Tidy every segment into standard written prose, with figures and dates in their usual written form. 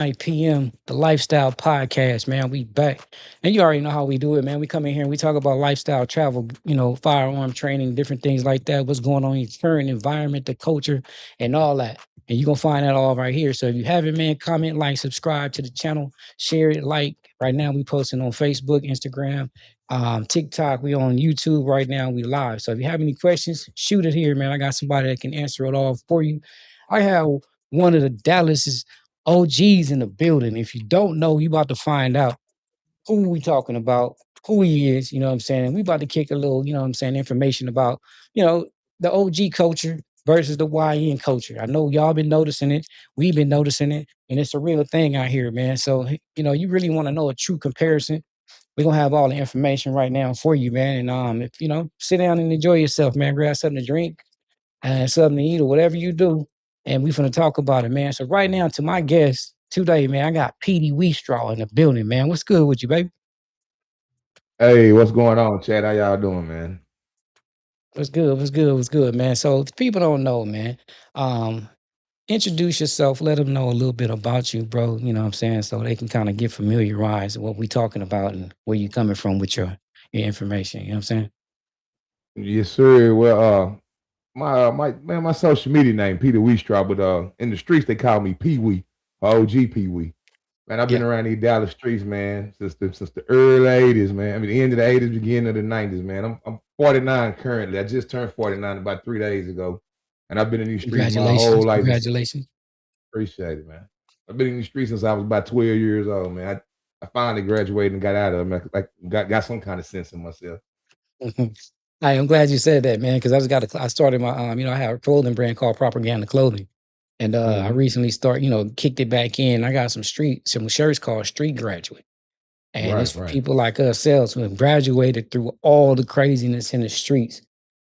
p.m. The Lifestyle Podcast, man. We back. And you already know how we do it, man. We come in here and we talk about lifestyle, travel, firearm training, different things like that. What's going on in your current environment, the culture, and all that. And you're gonna find that all right here. So if you haven't, man, comment, like, subscribe to the channel, share it, like. Right now, we posting on Facebook, Instagram, TikTok. We on YouTube right now. We live. So if you have any questions, shoot it here, man. I got somebody that can answer it all for you. I have one of the Dallas's OGs in the building. If you don't know, you about to find out who we talking about, who he is, you know what I'm saying? And we about to kick a little, you know what I'm saying, information about, you know, the OG culture versus the YN culture. I know y'all been noticing it. We've been noticing it. And it's a real thing out here, man. So, you really want to know a true comparison. We're gonna have all the information right now for you, man. And if sit down and enjoy yourself, man. Grab something to drink and something to eat or whatever you do. And we finna talk about it, man. So right now to my guest today, man, I got Petey Weestraw in the building, man. What's good with you, baby? Hey, what's going on, Chad? How y'all doing, man? What's good? What's good? What's good, man? So if people don't know, man, um, introduce yourself, let them know a little bit about you, bro. You know what I'm saying? So they can kind of get familiarized with what we talking about and where you coming from with your information. You know what I'm saying? Yes, sir. Well, my social media name Peter Weestraw, but in the streets they call me Pee Wee, OG Pee Wee. Man, I've been Yeah. around these Dallas streets, man, since the early '80s, man. I mean, the end of the '80s, beginning of the '90s, man. I'm 49 currently. I just turned 49 about 3 days ago, and I've been in these streets my whole Congratulations. life. Congratulations. Appreciate it, man. I've been in these streets since I was about 12 years old, man. I finally graduated and got out of them. Like got some kind of sense in myself. Mhm. I'm glad you said that, man, because I started my I have a clothing brand called Propaganda Clothing. And I Hmm. recently kicked it back in. I got some shirts called Street Graduate. And it's Right, for right. people like ourselves who have graduated through all the craziness in the streets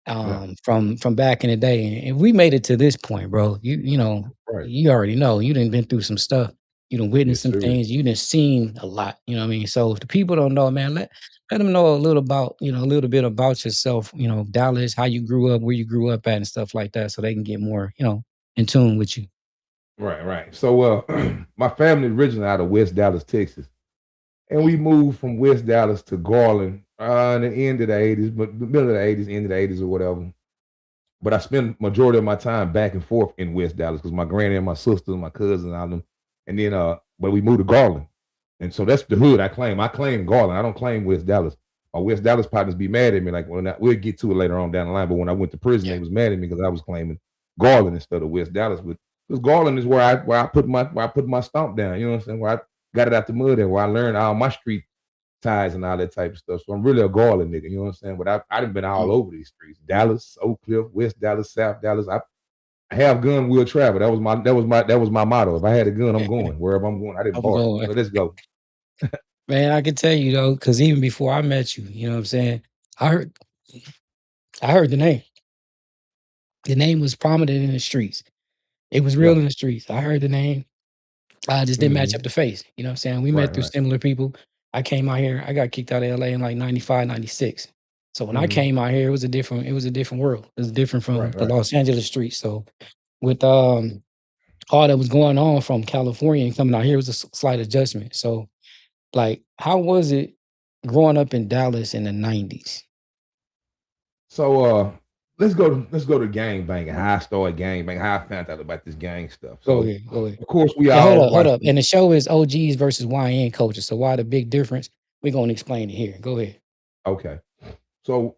Yeah. from back in the day. And we made it to this point, bro. Right. You already know you done been through some stuff. You done witnessed Yes, some sir. things. You done seen a lot. You know what I mean? So if the people don't know, man, let them know a little bit about yourself, Dallas, how you grew up, where you grew up at and stuff like that, so they can get more, in tune with you. Right, right. So, my family originally out of West Dallas, Texas, and we moved from West Dallas to Garland in the end of the '80s, but the middle of the '80s, end of the '80s, or whatever. But I spent majority of my time back and forth in West Dallas because my granny and my sisters, my cousins, all them, and then but we moved to Garland, and so that's the hood I claim. I claim Garland. I don't claim West Dallas. My West Dallas partners be mad at me, like we'll get to it later on down the line. But when I went to prison, Yeah. they was mad at me because I was claiming Garland instead of West Dallas. But because Garland is where I put my stomp down. You know what I'm saying? Where I got it out the mud and where I learned all my street ties and all that type of stuff. So I'm really a Garland nigga, you know what I'm saying? But I done been all Mm. over these streets. Dallas, Oak Cliff, West Dallas, South Dallas. I have gun, will travel. That was my motto. If I had a gun, I'm going. Wherever I'm going, I didn't I'm bark. going. So let's go. Man, I can tell you though, because even before I met you, you know what I'm saying? I heard I heard the name. The name was prominent in the streets. It was real Yeah. in the streets. I heard the name. I just didn't match Hmm. up the face. You know what I'm saying? We Right, met through right. similar people. I came out here, I got kicked out of LA in like 95, 96. So when I Hmm. came out here, it was a different world. It was different from Right, the right. Los Angeles streets. So with all that was going on from California and coming out here was a slight adjustment. So like how was it growing up in Dallas in the 90s? So let's go to gang banging. How I started gang banging, how I found out about this gang stuff. Go So ahead. Go ahead. of course we And hold all up, hold watched up. And the show is OGs versus YN coaches. So why the big difference? We're gonna explain it here. Go ahead. okay. So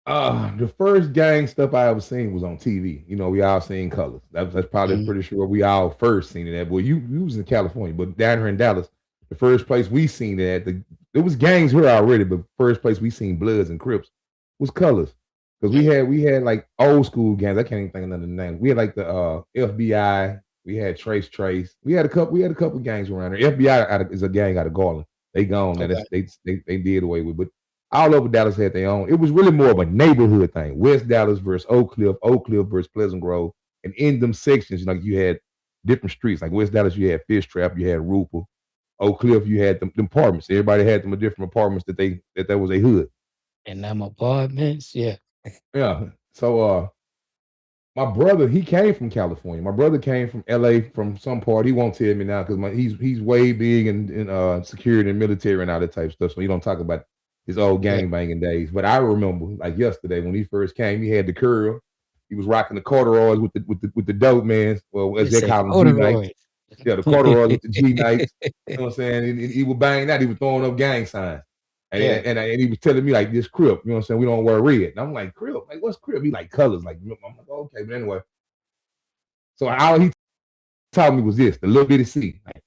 the first gang stuff I ever seen was on TV. You know, we all seen colors. That's probably Mhm. pretty sure we all first seen it at. Well, you was in California, but down here in Dallas, the first place we seen it at, there was gangs here already, but first place we seen Bloods and Crips was colors. Because we Yeah. had we had like old school gangs. I can't even think of another name. We had like the FBI. We had Trace Trace. We had a couple gangs around there. FBI is a gang out of Garland. They gone. Now Okay. they did away with. But all over Dallas had their own. It was really more of a neighborhood thing. West Dallas versus Oak Cliff versus Pleasant Grove. And in them sections, like you had different streets. Like West Dallas, you had Fish Trap, you had Rupert. Oak Cliff, you had them apartments. Everybody had them different apartments that was a hood. And them apartments, yeah. Yeah. So My brother, he came from California. My brother came from LA from some part. He won't tell me now because he's way big in security and military and all that type of stuff. So he don't talk about his old Okay. gang banging days. But I remember like yesterday when he first came, he had the curl. He was rocking the corduroys with the dope man. Well, as You they say call them, G Nights. corduroy. Yeah, the corduroys with the G Nights. You know what I'm saying? And he was banging that. He was throwing up gang signs. And, Yeah. and he was telling me like this Crip, you know what I'm saying? We don't wear red. And I'm like, Crip, like what's Crip? He like colors, like I'm like, okay, but anyway. So all he taught me was this: the little bitty C, like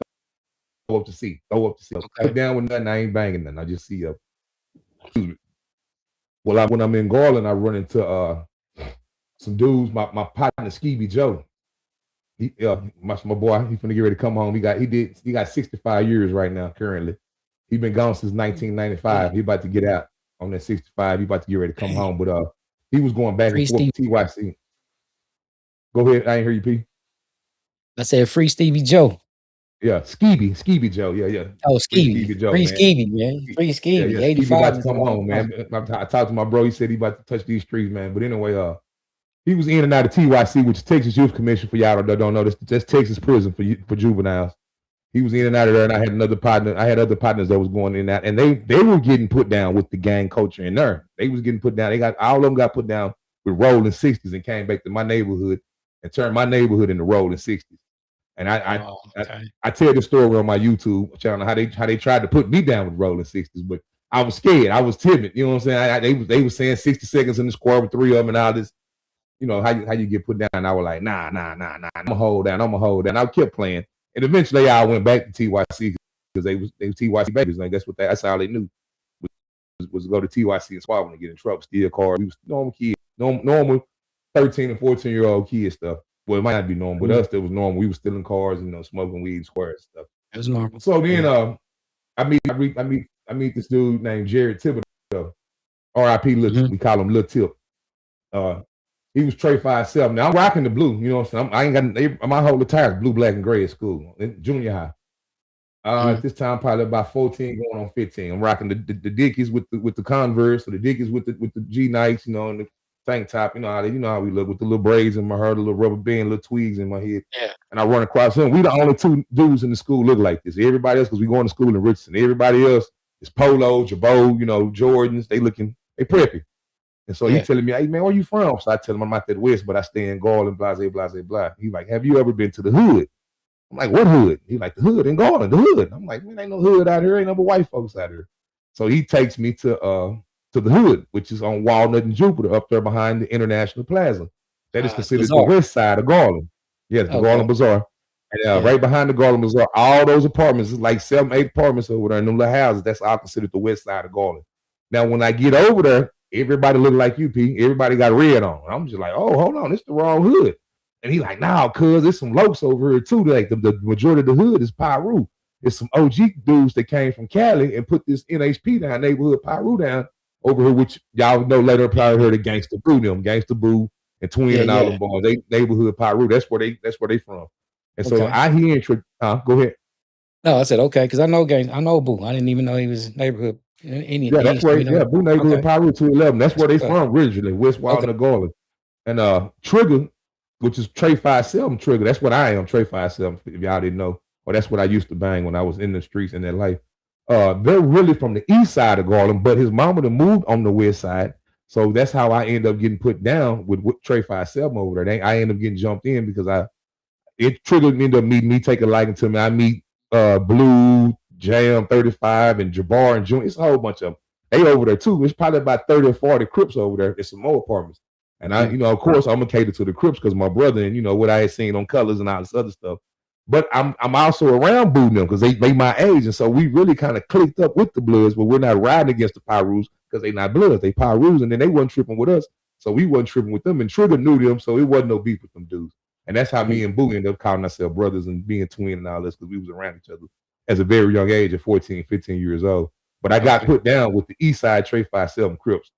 throw up the C, throw up the C. Okay. Put down with nothing. I ain't banging nothing. I just see up. Well, when I'm in Garland, I run into some dudes. My partner Skeevy Joe. My boy, he finna get ready to come home. He got 65 years right now currently. He been gone since 1995. He about to get out on that 65. He about to get ready to come home. But he was going back Free and forth Steve. with TYC. Go ahead. I ain't hear you, P. I said free Stevie Joe. Yeah, Skeevy Joe. Yeah. Oh, Free Skeevy. Skeevy Joe, Free man. Skeevy, man. Free Yeah, Skeevy. Skeevy about 85 to is a come long home, time. man. I talked to my bro. He said he about to touch these streets, man. But anyway, he was in and out of TYC, which is Texas Youth Commission. For y'all that don't know, that's Texas prison for juveniles. He was in and out of there, and I had another partner. I had other partners that was going in and out, and they were getting put down with the gang culture in there. They was getting put down. They got all of them got put down with rolling 60s and came back to my neighborhood and turned my neighborhood into rolling 60s. And I tell the story on my YouTube channel how they tried to put me down with rolling 60s, but I was scared. I was timid. You know what I'm saying? They were saying 60 seconds in the square with three of them and all this. You know how you get put down. And I was like, nah. I'm gonna hold down. I kept playing, and eventually I went back to TYC because they was TYC babies. Like that's all they knew was to go to TYC and squad when they get in trouble, steal cars. We was normal kids, normal 13 and 14-year-old kids stuff. Well, it might not be normal, but us that was normal. We was stealing cars, smoking weed, squares and stuff. It was normal. So then I meet this dude named Jared Thibodeau. R.I.P. We call him Lil Tip. He was Trey 5'7". Now I'm rocking the blue, you know what I'm saying? I ain't got my whole attire is blue, black, and gray at school, in junior high. At this time, probably about 14 going on 15. I'm rocking the Dickies with the Converse, or the Dickies with the G Nikes, and the tank top. You know how we look with the little braids in my hair, the little rubber band, little twigs in my head. Yeah. And I run across him. We the only two dudes in the school look like this. Everybody else, because we going to school in Richardson. Everybody else is Polo, Jabot, Jordans. They preppy. And so he telling me, hey man, where you from? So I tell him I'm out that west, but I stay in Garland, blah, blah, blah, blah. He's like, have you ever been to the hood? I'm like, what hood? He's like, the hood in Garland, the hood. I'm like, man, ain't no hood out here, ain't no white folks out here. So he takes me to the hood, which is on Walnut and Jupiter, up there behind the International Plaza. That is considered the west side of Garland. Yeah, the Garland Bazaar. And right behind the Garland Bazaar, all those apartments, is like 7, 8 apartments over there in them little houses. That's all considered the west side of Garland. Now, when I get over there, everybody look like you, P. Everybody got red on. I'm just like, oh, hold on, it's the wrong hood. And he like, nah, cuz there's some lokes over here too. Like the majority of the hood is Piru. There's some OG dudes that came from Cali and put this NHP down, neighborhood Piru down over here, which y'all know later probably heard of Gangsta Boo, Gangsta Boo and Twin and all them boys. They neighborhood Piru. That's where they from. And so I hear go ahead. No, I said okay, because I know Boo. I didn't even know he was neighborhood. That's where Boo neighborhood Piru 211. That's where they from originally, West Walnut and Garland. And Trigger, which is Trey 5'7" Trigger. That's what I am, Trey 5'7", if y'all didn't know. Or that's what I used to bang when I was in the streets in that life. They're really from the east side of Garland, but his mama done moved on the west side. So that's how I end up getting put down with Trey 5'7" over there. I end up getting jumped in because it triggered me to meet me, take a liking to me. I meet Blue, Jam 35, and Jabbar and June. It's a whole bunch of them. They over there too. It's probably about 30 or 40 Crips over there. There's some more apartments. And I, of course, I'm gonna cater to the Crips because my brother and what I had seen on Colors and all this other stuff. But I'm also around Boo them because they my age, and so we really kind of clicked up with the Bloods, but we're not riding against the Pirus because they not Bloods, they Pirus, and then they wasn't tripping with us, so we wasn't tripping with them. And Trigger knew them, so it wasn't no beef with them dudes. And that's how me and Boo ended up calling ourselves brothers and being twin and all this because we was around each other as a very young age at 14, 15 years old. But I got put down with the East Side Trey 5'7" Crips.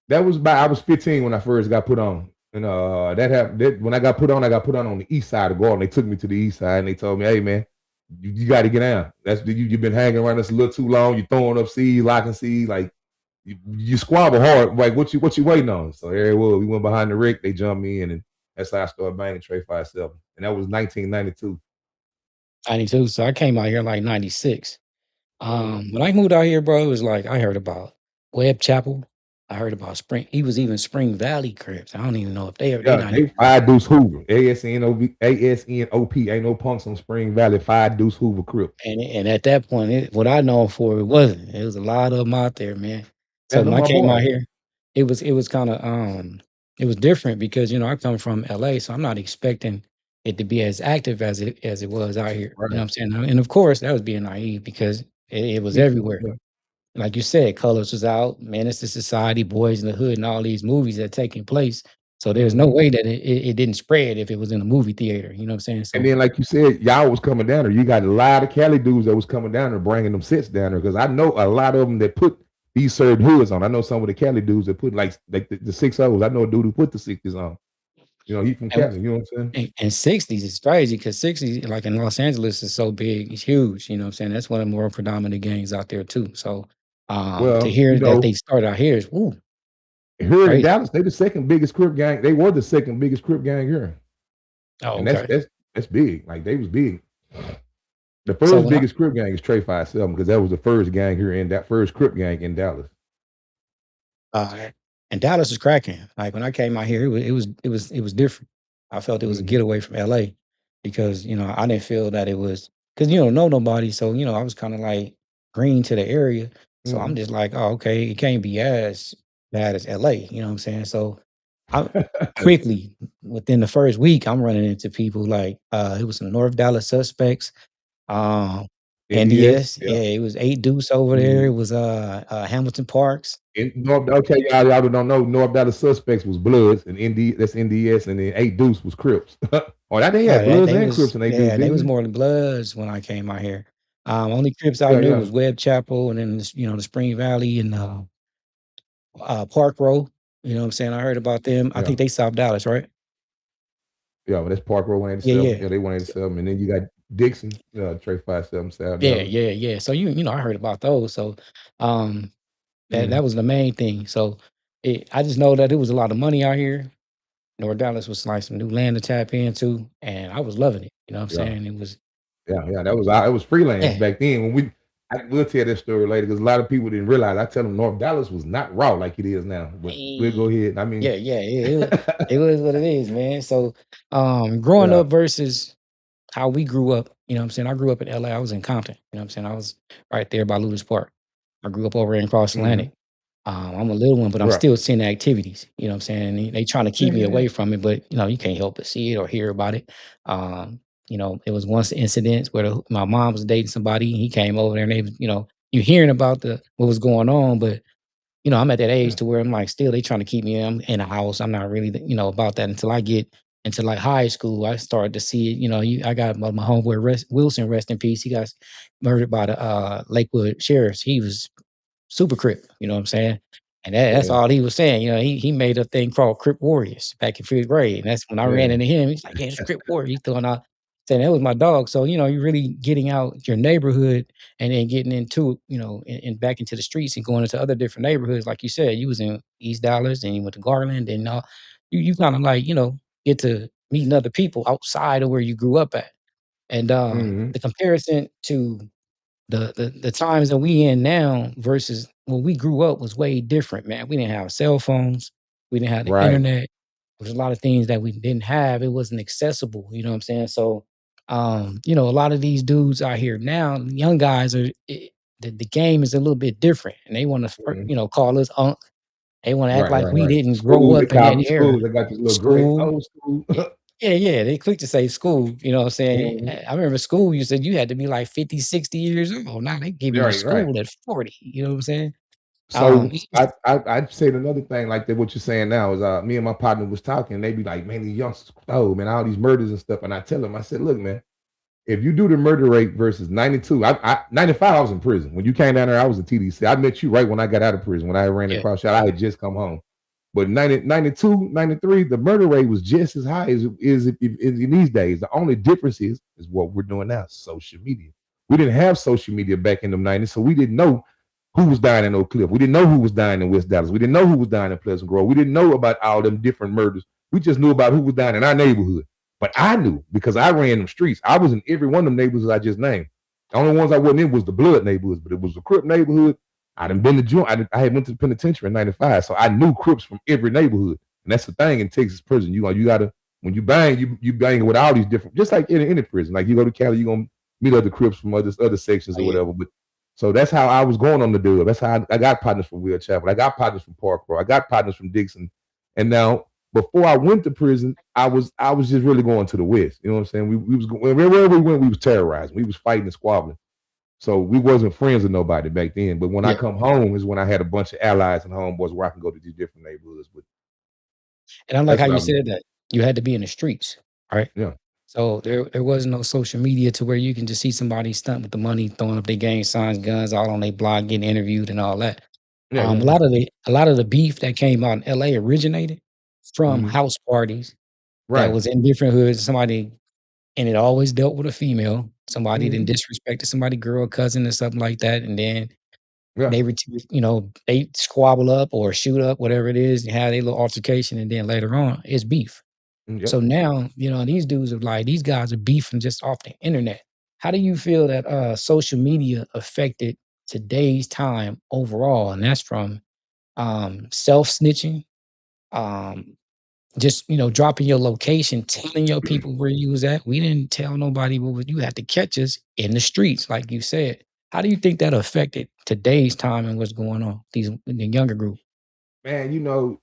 That was I was 15 when I first got put on. And that happened. When I got put on on the east side of Garland. They took me to the east side and they told me, hey man, you got to get down. You've been hanging around us a little too long. You're throwing up seeds, locking seeds. Like you squabble hard. Like, what you waiting on? So there it was. We went behind the Rick. They jumped me in, and that's how I started banging Trey 5-7. And that was 1992. 92. So I came out here in like 96. Mm. When I moved out here, bro, it was like I heard about Webb Chapel. I heard about Spring. He was even Spring Valley Crips. I don't even know if they Yeah, not they even. Five Deuce Hoover. ASNOP. Ain't no punks on Spring Valley. Five Deuce Hoover Crip. And at that point, what I know for it wasn't. It was a lot of them out there, man. Yeah, So when them I my came out boys. here, it was kind of it was different because I come from LA, so I'm not expecting it to be as active as it was out here. You know what Right. I'm saying? And of course, that was being naive because it was Me too. everywhere. Yeah. Like you said, Colors was out, Menace to Society, Boys in the Hood, and all these movies that taking place. So there's no Mhm. way that it didn't spread if it was in a movie theater. You know what I'm saying? And So then, like you said, y'all was coming down there. You got a lot of Cali dudes that was coming down there, bringing them sets down there. Because I know a lot of them that put these served hoods on. I know some of the Cali dudes that put like the 6 O's. I know a dude who put the 60s on. He from and Cali. You know what I'm saying? and 60s is crazy because 60s, like in Los Angeles, is so big, it's huge. You know what I'm saying? That's one of the more predominant gangs out there too. So to Well, hear that they started out here is woo, here in crazy. Dallas, they the second biggest Crip gang. They were the second biggest Crip gang here, Oh, and okay. that's big. Like they was big. The So first when I biggest Crip gang is Trey 5-7 because that was the first gang here in that first Crip gang in Dallas. Uh, and Dallas is cracking. Like when I came out here, it was different. I felt it was a Mhm. getaway from LA because I didn't feel that it was because you don't know nobody. So I was kind of like green to the area. So I'm Mhm. just like, oh, okay, it can't be as bad as LA. You know what I'm saying? So I quickly within the first week, I'm running into people like it was some North Dallas suspects. Um, NDS, NDS, yeah. yeah, it was 8 Deuce over there. It Mhm. was Hamilton Parks. Okay, y'all that don't know, North Dallas suspects was Bloods and that's NDS, and then 8 Deuce was Crips. Oh, that they Yeah, had Bloods they and was Crips and 8 Deuce, yeah, they didn't was they? more than Bloods when I came out here. Only Crips I Yeah, knew yeah, was Webb Chapel and then the Spring Valley and Park Row. You know what I'm saying? I heard about them. I yeah, think they South Dallas, right? yeah. Well, that's Park Row Yeah, 187. yeah. Yeah, they So, 187, and then you got Dixon, Trey 5-7, South yeah, Dallas. yeah, yeah. So I heard about those. So um that Mhm. was the main thing. So I just know that it was a lot of money out here. North Dallas was like some new land to tap into, and I was loving it. You know what I'm Yeah, saying? It was yeah. That was it was freelance yeah. back then. We'll tell that story later because a lot of people didn't realize. I tell them North Dallas was not raw like it is now. But we'll go Hey. ahead. I Yeah, mean, yeah, yeah. It was what it is, man. So, growing yeah. up versus how we grew up, you know what I'm saying? I grew up in LA. I was in Compton, you know what I'm saying? I was right there by Ludus Park. I grew up over in Cross Mhm. Atlantic. I'm a little one, but I'm Right. still seeing the activities, you know what I'm saying? They trying to Yeah, keep me yeah, yeah. away from it, but you can't help but see it or hear about it. It was once an incident where my mom was dating somebody, and he came over there and they was, you hearing about what was going on, but I'm at that age Yeah. to where I'm like, still they trying to keep me in a house. I'm not really, about that until I get into like high school. I started to see it. I got my homeboy Wilson, rest in peace. He got murdered by the Lakewood sheriffs. He was super Crip, you know what I'm saying? And that's Yeah. all he was saying. He made a thing called Crip Warriors back in 5th grade. And that's when I ran Yeah. into him. He's like, yeah, it's Crip Warrior. He's throwing out saying that was my dog. So, you're really getting out your neighborhood and then getting into, and back into the streets and going into other different neighborhoods. Like you said, you was in East Dallas and you went to Garland and you kind of like, get to meeting other people outside of where you grew up at. And Mhm. the comparison to the times that we in now versus when we grew up was way different, man. We didn't have cell phones. We didn't have the Right. internet. There's a lot of things that we didn't have. It wasn't accessible. You know what I'm saying? So, a lot of these dudes out here now, young guys the game is a little bit different, and they want to, Mhm. call us unk. They want to act Right, like right, we right. didn't grow School, they up in call that them era. school. They got this little gray School, old school. Y yeah, yeah, they quick to say school, you know what I'm saying? Mhm. I remember school, you said you had to be like 50, 60 years old. Now they giving you Right, right. school at 40, you know what I'm saying? So It's I'd say another thing like that. What you're saying now is me and my partner was talking. They be like, man, these youngsters, oh man, all these murders and stuff. And I tell them, I said, look, man, if you do the murder rate versus 92, 95, I was in prison. When you came down there, I was in TDC. I met you right when I got out of prison. When I ran yeah, across shot, I had just come home. But 92, 93, the murder rate was just as high as it is in these days. The only difference is what we're doing now, social media. We didn't have social media back in the 90s, so we didn't know. who was dying in Oak Cliff. We didn't know who was dying in West Dallas. We didn't know who was dying in Pleasant Grove. We didn't know about all them different murders. We just knew about who was dying in our neighborhood. But I knew because I ran them streets. I was in every one of them neighborhoods I just named. The only ones I wasn't in was the Blood neighborhoods, but it was the Crip neighborhood. I done been to joint. I had went to the penitentiary in '95, so I knew Crips from every neighborhood. And that's the thing in Texas prison. You gotta when you bang, you bang with all these different, just like in any prison. Like you go to Cali, you gonna meet other Crips from other sections or whatever. But so that's how I was going on the dub. That's how I got partners from Will Chapel. I got partners from Park Row. I got partners from Dixon. And now before I went to prison, I was just really going to the West. You know what I'm saying? We was going wherever we went, we was terrorizing. We was fighting and squabbling. So we wasn't friends with nobody back then. But when I come home is when I had a bunch of allies and homeboys where I can go to these different neighborhoods. But And I like how you said that you had to be in the streets, right? Yeah. So there was no social media to where you can just see somebody stunt with the money, throwing up their gang signs, guns, all on their blog, getting interviewed and all that. Yeah, A lot of the beef that came out in LA originated from house parties that was in different hoods. Somebody and it always dealt with a female. Somebody then disrespected somebody, girl, cousin, or something like that, and then they they squabble up or shoot up, whatever it is, and have a little altercation, and then later on, it's beef. So now, these dudes are like, these guys are beefing just off the internet. How do you feel that social media affected today's time overall? And that's from self-snitching, just dropping your location, telling your people where you was at. We didn't tell nobody what was. You had to catch us in the streets, like you said. How do you think that affected today's time and what's going on? The younger group. Man,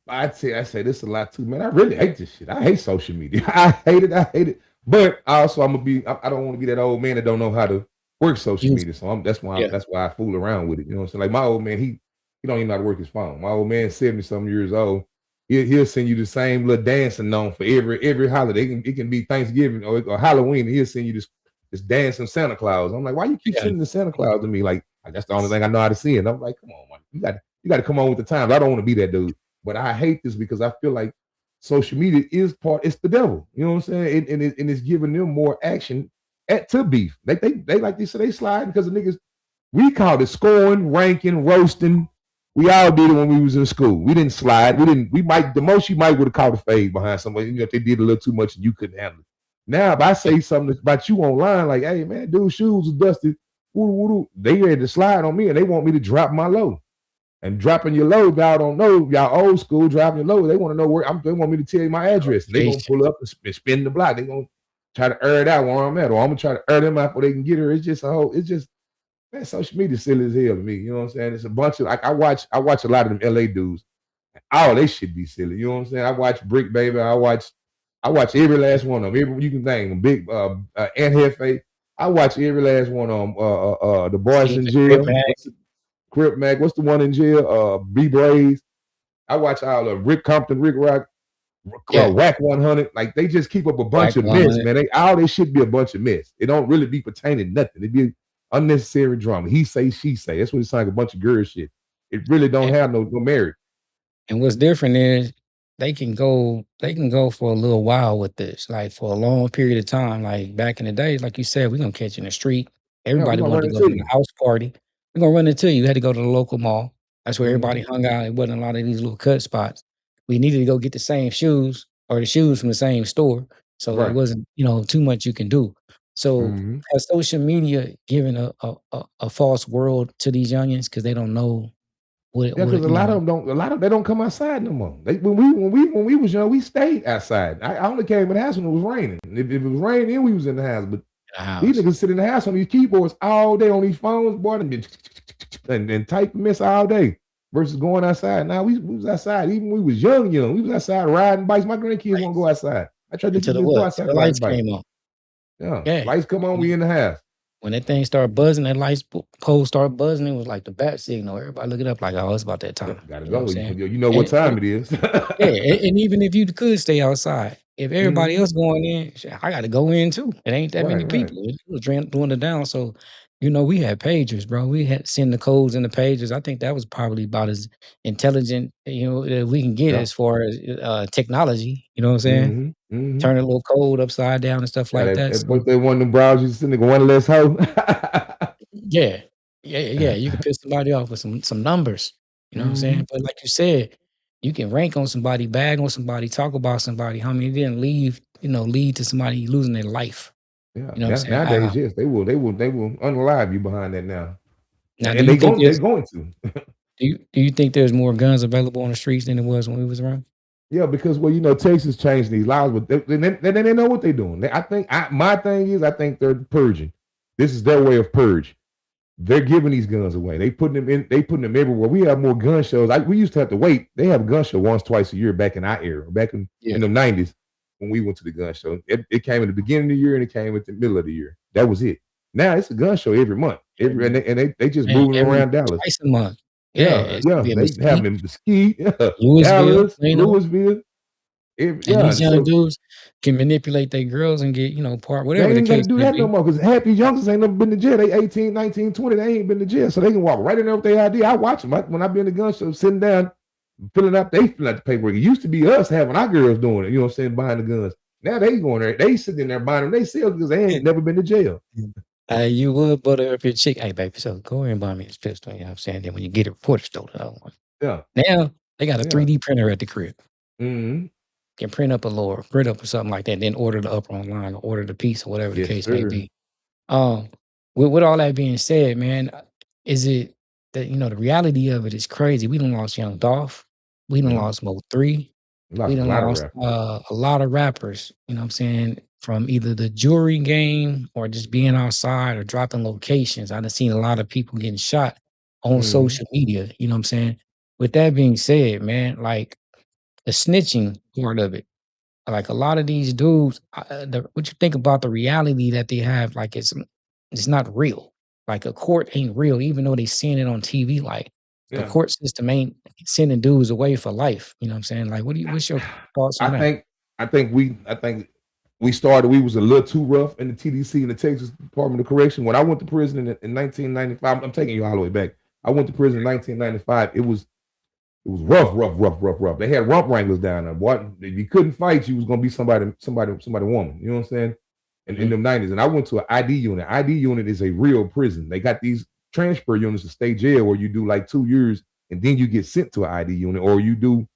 I say this a lot too, man. I really hate this shit. I hate social media. I hate it. But also, I don't want to be that old man that don't know how to work social media. So that's why I fool around with it. You know what I'm saying? Like my old man, he don't even know how to work his phone. My old man, 70-something years old. He'll send you the same little dancing on for every holiday. It can be Thanksgiving or Halloween. And he'll send you this dancing Santa Claus. I'm like, why you keep sending the Santa Claus to me? Like that's the only thing I know how to see. And I'm like, come on, man. You got to come on with the times. I don't want to be that dude. But I hate this because I feel like social media it's the devil. You know what I'm saying? And it's giving them more action to beef. They like they say they slide because the niggas, we called it scoring, ranking, roasting. We all did it when we was in school. We didn't slide. The most you might would have caught a fade behind somebody, if they did a little too much and you couldn't handle it. Now, if I say something about you online, like, hey man, dude's shoes are dusty, they ready to slide on me and they want me to drop my low. And dropping your low, y'all don't know, y'all old school dropping your low. They want to know where they want me to tell you my address. They gonna pull up and spin the block. They gonna try to air it out where I'm at, or I'm gonna try to air them out before they can get her. It's just man, social media silly as hell to me. You know what I'm saying? It's a bunch of I watch a lot of them LA dudes. All they should be silly. You know what I'm saying? I watch Brick Baby. I watch every last one of them. Every you can think, Big Aunt Hefe. I watch every last one of them. The boys in jail. Crip Mac. What's the one in jail? B Braze. I watch all of Rick Compton, Rick Rock, Whack 100. Like they just keep up a bunch of mess, man. They should be a bunch of mess. It don't really be pertaining to nothing. It be unnecessary drama. He say, she say. That's what it's like, a bunch of girl shit. It really don't have no merit. And what's different is they can go for a little while with this, like for a long period of time. Like back in the days, like you said, we're gonna catch you in the street. Everybody wanted to go to the house party. We're gonna run into you. You had to go to the local mall. That's where everybody hung out. It wasn't a lot of these little cut spots. We needed to go get the same shoes or the shoes from the same store. So it wasn't, too much you can do. So has social media given a false world to these youngins because they don't know what? Yeah, because a lot of them they don't come outside no more. When we was young, we stayed outside. I only came in the house when it was raining. If it was raining, then we was in the house. But these niggas sit in the house on these keyboards all day on these phones, boy, and type mess all day versus going outside. Now we was outside. Even when we was young. We was outside riding bikes. My grandkids won't go outside. I tried to get them to go outside. The lights came on. Yeah, lights come on. We in the house. When that thing started buzzing, that light pole started buzzing, it was like the bat signal. Everybody look it up like, oh, it's about that time. Gotta go. You know what time it is. And even if you could stay outside, if everybody else going in, I got to go in too. It ain't that many people. It was doing it down. So, we had pagers, bro. We had send the codes in the pages. I think that was probably about as intelligent, that we can get as far as technology. You know what I'm saying? Turn a little code upside down and stuff like that. What they want the browsers to nigga one less hoe. Yeah. Yeah, you can piss somebody off with some numbers. You know what I'm saying? But like you said, you can rank on somebody, bag on somebody, talk about somebody. How many didn't lead to somebody losing their life? Yeah. You know what I'm Now, saying? nowadays, yes, they will unalive you behind that now. Now, do And you think they're there's going to. do you think there's more guns available on the streets than it was when we was around? Yeah, because Texas changed these laws, but they know what they're doing. My thing is, I think they're purging. This is their way of purge. They're giving these guns away. They putting them in. They putting them everywhere. We have more gun shows. We used to have to wait. They have a gun show once, twice a year back in our era, back in the '90s when we went to the gun show. It came in the beginning of the year and it came at the middle of the year. That was it. Now it's a gun show every month. They just Man, moving every around Dallas. twice a month. Yeah, Yeah, it's gonna yeah. be in They have Mesquite, them in Mesquite, yeah, Louisville, Dallas, Plano, Louisville. and Yeah. these young So dudes can manipulate their girls and get, part they whatever the ain't got to case do may that no be. more because half these youngsters ain't never been to jail. They 18, 19, 20. They ain't been to jail. So they can walk right in there with their ID. I watch them. When I be in the gun show, sitting down, filling out the paperwork. It used to be us having our girls doing it, you know what I'm saying, behind the guns. Now they going there. They sitting in there buying them themselves because they ain't never been to jail. You would butter up your chick. Hey, baby, so go ahead and buy me this pistol. You know what I'm saying? Then when you get it reported, stole the other one. Yeah. Now they got a Yeah. 3D printer at the crib. Mm-hmm. Can print up a lower, print up or something like that, then order the upper online or order the piece or whatever the Yes, case may sir. be. With all that being said, man, is it that the reality of it is crazy. We done lost Young Dolph. We done Yeah. lost Mo3. Lost We a done lot of lost rappers. a lot of rappers, you know what I'm saying, from either the jewelry game or just being outside or dropping locations. I done seen a lot of people getting shot on social media, you know what I'm saying? With that being said, man, like the snitching part of it, like a lot of these dudes, what you think about the reality that they have? Like it's not real. Like a court ain't real, even though they seeing it on TV. Like the Yeah. court system ain't sending dudes away for life. You know what I'm saying? Like, what's your thoughts on that? I think we started. We was a little too rough in the TDC in the Texas Department of Correction. When I went to prison in 1995, I'm taking you all the way back. I went to prison in 1995. It was rough. They had rump wranglers down there. What if you couldn't fight, you was gonna be somebody woman. You know what I'm saying? In the 90s. And I went to an ID unit. ID unit is a real prison. They got these transfer units to state jail where you do like 2 years and then you get sent to an ID unit, or you do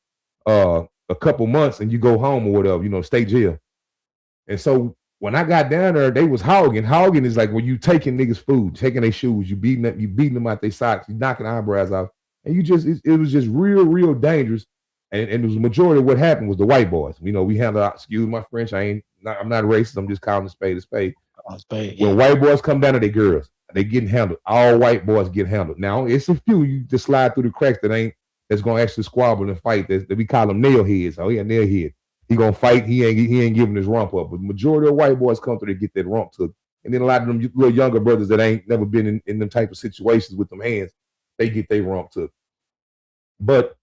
a couple months and you go home or whatever, state jail. And so when I got down there, they was hogging. Hogging is like when you taking niggas' food, taking their shoes, you beating them out their socks, you knocking eyebrows off. And it was just real dangerous. And it was the majority of what happened was the white boys. We handle, excuse my French, I'm not racist, I'm just calling a spade a spade. When white boys come down to their girls, they getting handled. All white boys get handled. Now it's a few you just slide through the cracks that's gonna actually squabble and fight. That we call them nail heads. Oh yeah, nail head. He gonna fight. He ain't giving his rump up. But the majority of white boys come through to get that rump took. And then a lot of them little younger brothers that ain't never been in them type of situations with them hands, they get their rump took. But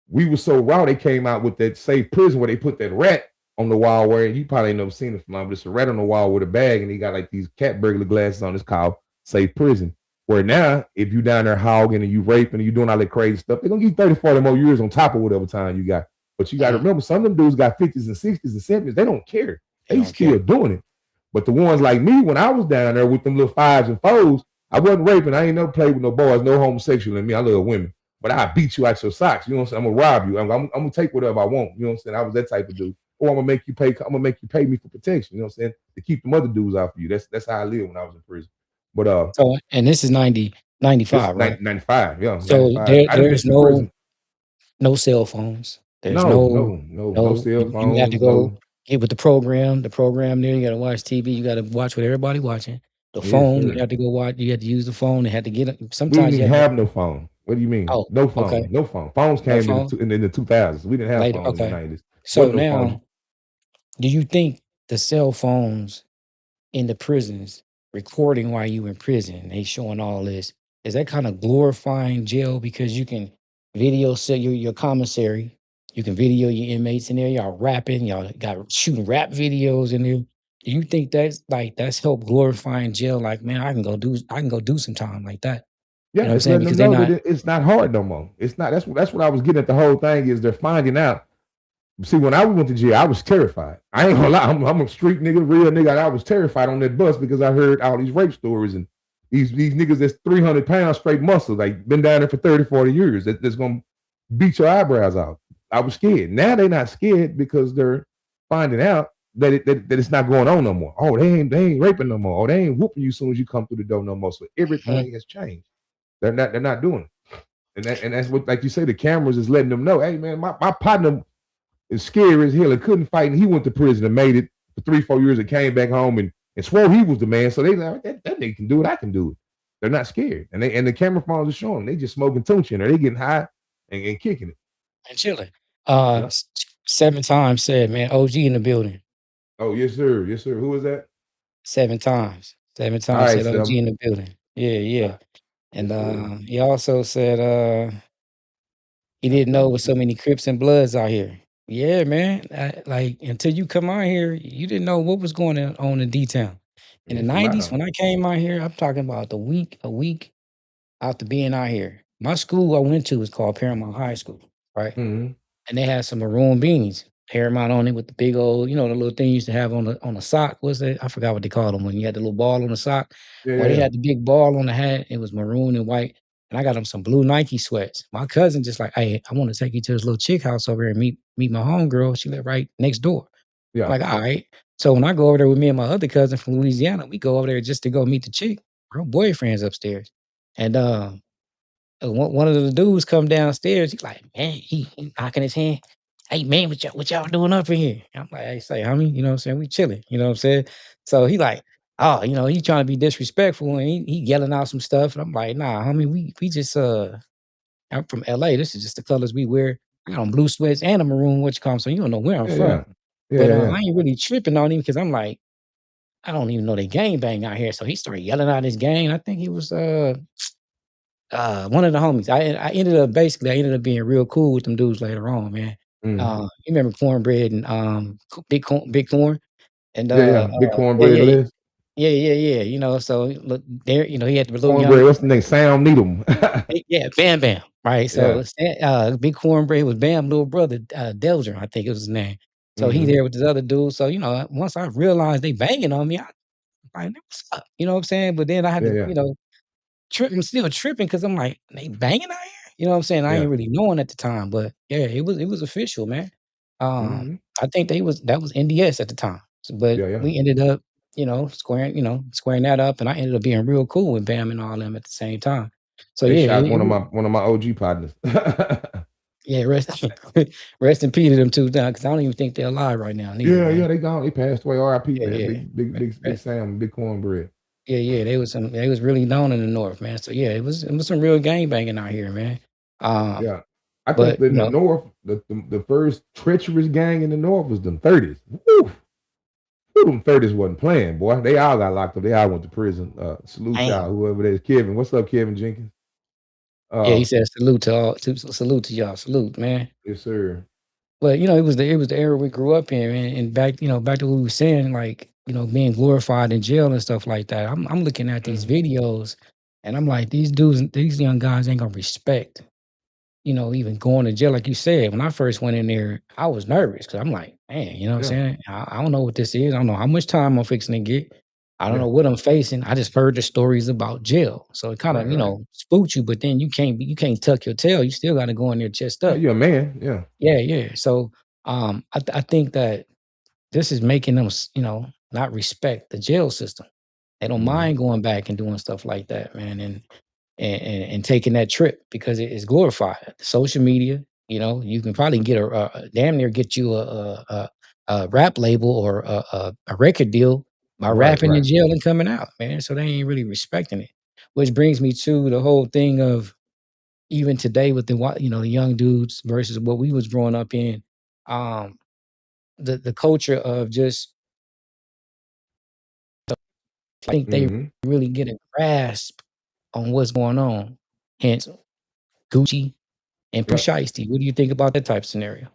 we were so raw, they came out with that safe prison where they put that rat on the wall where you probably ain't never seen it from, but it's a rat on the wall with a bag and he got like these cat burglar glasses on. It's called safe prison. Where now, if you down there hogging and you raping and you doing all that crazy stuff, they're gonna give you 30, 40 more years on top of whatever time you got. But you gotta remember, some of them dudes got 50s and 60s and 70s. They don't care. They still doing it. But the ones like me, when I was down there with them little 5s and 4s, I wasn't raping. I ain't never played with no boys, no homosexual in me. I love women. But I beat you out your socks. You know what I'm saying? I'm gonna rob you. I'm gonna take whatever I want. You know what I'm saying? I was that type of dude. Or I'm gonna make you pay me for protection. You know what I'm saying? To keep the other dudes off of you. That's how I lived when I was in prison. But So, and this is 95, right? 95, yeah. So 95. I done been there's to prison. no cell phones. There's No cell you got to phones. go get with the program. The program there, you got to watch TV. You got to watch what everybody watching. The phone, you sir. have to go watch. You have to use the phone. They had to get it. We didn't Sometimes you even have to. have no phone. What do you mean? Oh, No okay. phone. No phone. Phones No came phone in the 2000s. We didn't have later. phones in the Okay. 90s. So Wasn't no phones. now, do you think the cell phones in the prisons recording while you in prison, they showing all this, is that kind of glorifying jail because you can video set your commissary, you can video your inmates in there, y'all rapping, y'all got shooting rap videos in there. Do you think that's helped glorifying jail? Like, man, I can go do some time like that. You know Yeah, what I'm it's saying? letting them Because they know that not it's not hard no more. It's not. That's what I was getting at. The whole thing is they're finding out. See, when I went to jail, I was terrified. I ain't gonna lie. I'm a street nigga, real nigga. I was terrified on that bus because I heard all these rape stories and These niggas that's 300 pounds straight muscle, like been down there for 30, 40 years, that's gonna beat your eyebrows out. I was scared. Now they're not scared because they're finding out that it's not going on no more. Oh, they ain't raping no more. Oh, they ain't whooping you as soon as you come through the door no more. So everything has changed. They're not doing it. And that's what, like you say, the cameras is letting them know, hey man, my partner is scary as hell and couldn't fight, and he went to prison and made it for 3-4 years and came back home and swore he was the man. So they like, that nigga can do it, I can do it. They're not scared. And the camera phones are showing them. They just smoking tunechi or they getting high and kicking it. And chilling. Yeah. 7 times said, man, OG in the building. Oh, yes, sir. Yes, sir. Who is that? 7 times. 7 All times right, said OG Sam. in the building. Yeah, yeah. And Yes, sir. he also said he didn't know with so many Crips and Bloods out here. Yeah, man. Like until you come out here, you didn't know what was going on in D-Town. In the From 90s, when I came out here, I'm talking about a week after being out here. My school I went to was called Paramount High School, right? Mhm. And they had some maroon beanies, Paramount on it with the big old, the little thing you used to have on the sock. What's that? I forgot what they called them when you had the little ball on the sock. Yeah, Well, they yeah. had the big ball on the hat. It was maroon and white. And I got them some blue Nike sweats. My cousin just like, hey, I want to take you to this little chick house over here and meet my homegirl. She lived right next door. Yeah. Like, all right. So when I go over there with me and my other cousin from Louisiana, we go over there just to go meet the chick. Her boyfriend's upstairs. And one of the dudes come downstairs. He's like, man, he knocking his hand. Hey man, what y'all doing up in here? I'm like, hey, say, homie, you know what I'm saying? We chilling, you know what I'm saying? So he like, oh, he trying to be disrespectful and he yelling out some stuff. And I'm like, nah, homie, we just I'm from LA. This is just the colors we wear. I got on blue sweats and a maroon what you call 'em, so you don't know where I'm Yeah, from. yeah. But Yeah, I ain't really tripping on him because I'm like, I don't even know they gang bang out here. So he started yelling out his gang. I think he was one of the homies. I ended up being real cool with them dudes later on, man. Mhm. You remember Cornbread and Big Corn? And Yeah. Big yeah, cornbread yeah, list. yeah. So look there, he had the little young Cornbread, what's the name? Sam Needham. yeah, Bam Bam, right? Yeah. So Big Cornbread was Bam little brother, Delger, I think it was his name. So he Mhm. there with this other dude. So, once I realized they banging on me, I like, "What's up?" You know what I'm saying? But then I had Yeah, to, yeah. I'm still tripping because I'm like, "They banging out here?" You know what I'm saying? I Yeah. ain't really knowing at the time, but yeah, it was official, man. Mhm. I think that was NDS at the time. But Yeah, yeah. we ended up, squaring that up, and I ended up being real cool with Bam and all them at the same time. So They yeah, shot it one of was my OG partners. yeah, rest in peace to them 2 down because I don't even think they're alive right now neither, Yeah, man. yeah, they gone. They passed away. R.I.P. Yeah, man. yeah. Re Big re Sam, big cornbread. yeah, they was really known in the North, man. So yeah, it was some real gang banging out here, man. Um, Yeah. I think but, that in the North, the first treacherous gang in the North was them 30s. Woo! Who them 30s wasn't playing, boy. They all got locked up. They all went to prison. Salute damn. y'all, whoever that is. Kevin. What's up, Kevin Jenkins? Yeah, he Uh, said salute to y'all, salute, man. yes, sir. But, it was the era we grew up in, man, and back to what we were saying, like, being glorified in jail and stuff like that. I'm looking at these Mhm. videos, and I'm like, these young guys ain't gonna respect, even going to jail. Like you said, when I first went in there, I was nervous because 'cause I'm like, "Man," you know what I'm Yeah, saying? I don't know what this is. I don't know how much time I'm fixing to get. I don't yeah. know what I'm facing. I just heard the stories about jail. So it kinda, Right, right. spooked you, but then you can't tuck your tail. You still gotta go in there chest Yeah, up. you're a man. Yeah. Yeah, yeah. So, I think that this is making them not respect the jail system. They don't Mhm. mind going back and doing stuff like that, man, and taking that trip because it is glorified. Social media, you can probably get damn near get you a rap label or a record deal by Right, rapping in right. jail and coming out, man. So they ain't really respecting it. Which brings me to the whole thing of even today with the young dudes versus what we was growing up in. Um, the culture of just I think they Mhm. really get a grasp on what's going on. Hence Gucci and Pooh Yeah. Shiesty. What do you think about that type of scenario?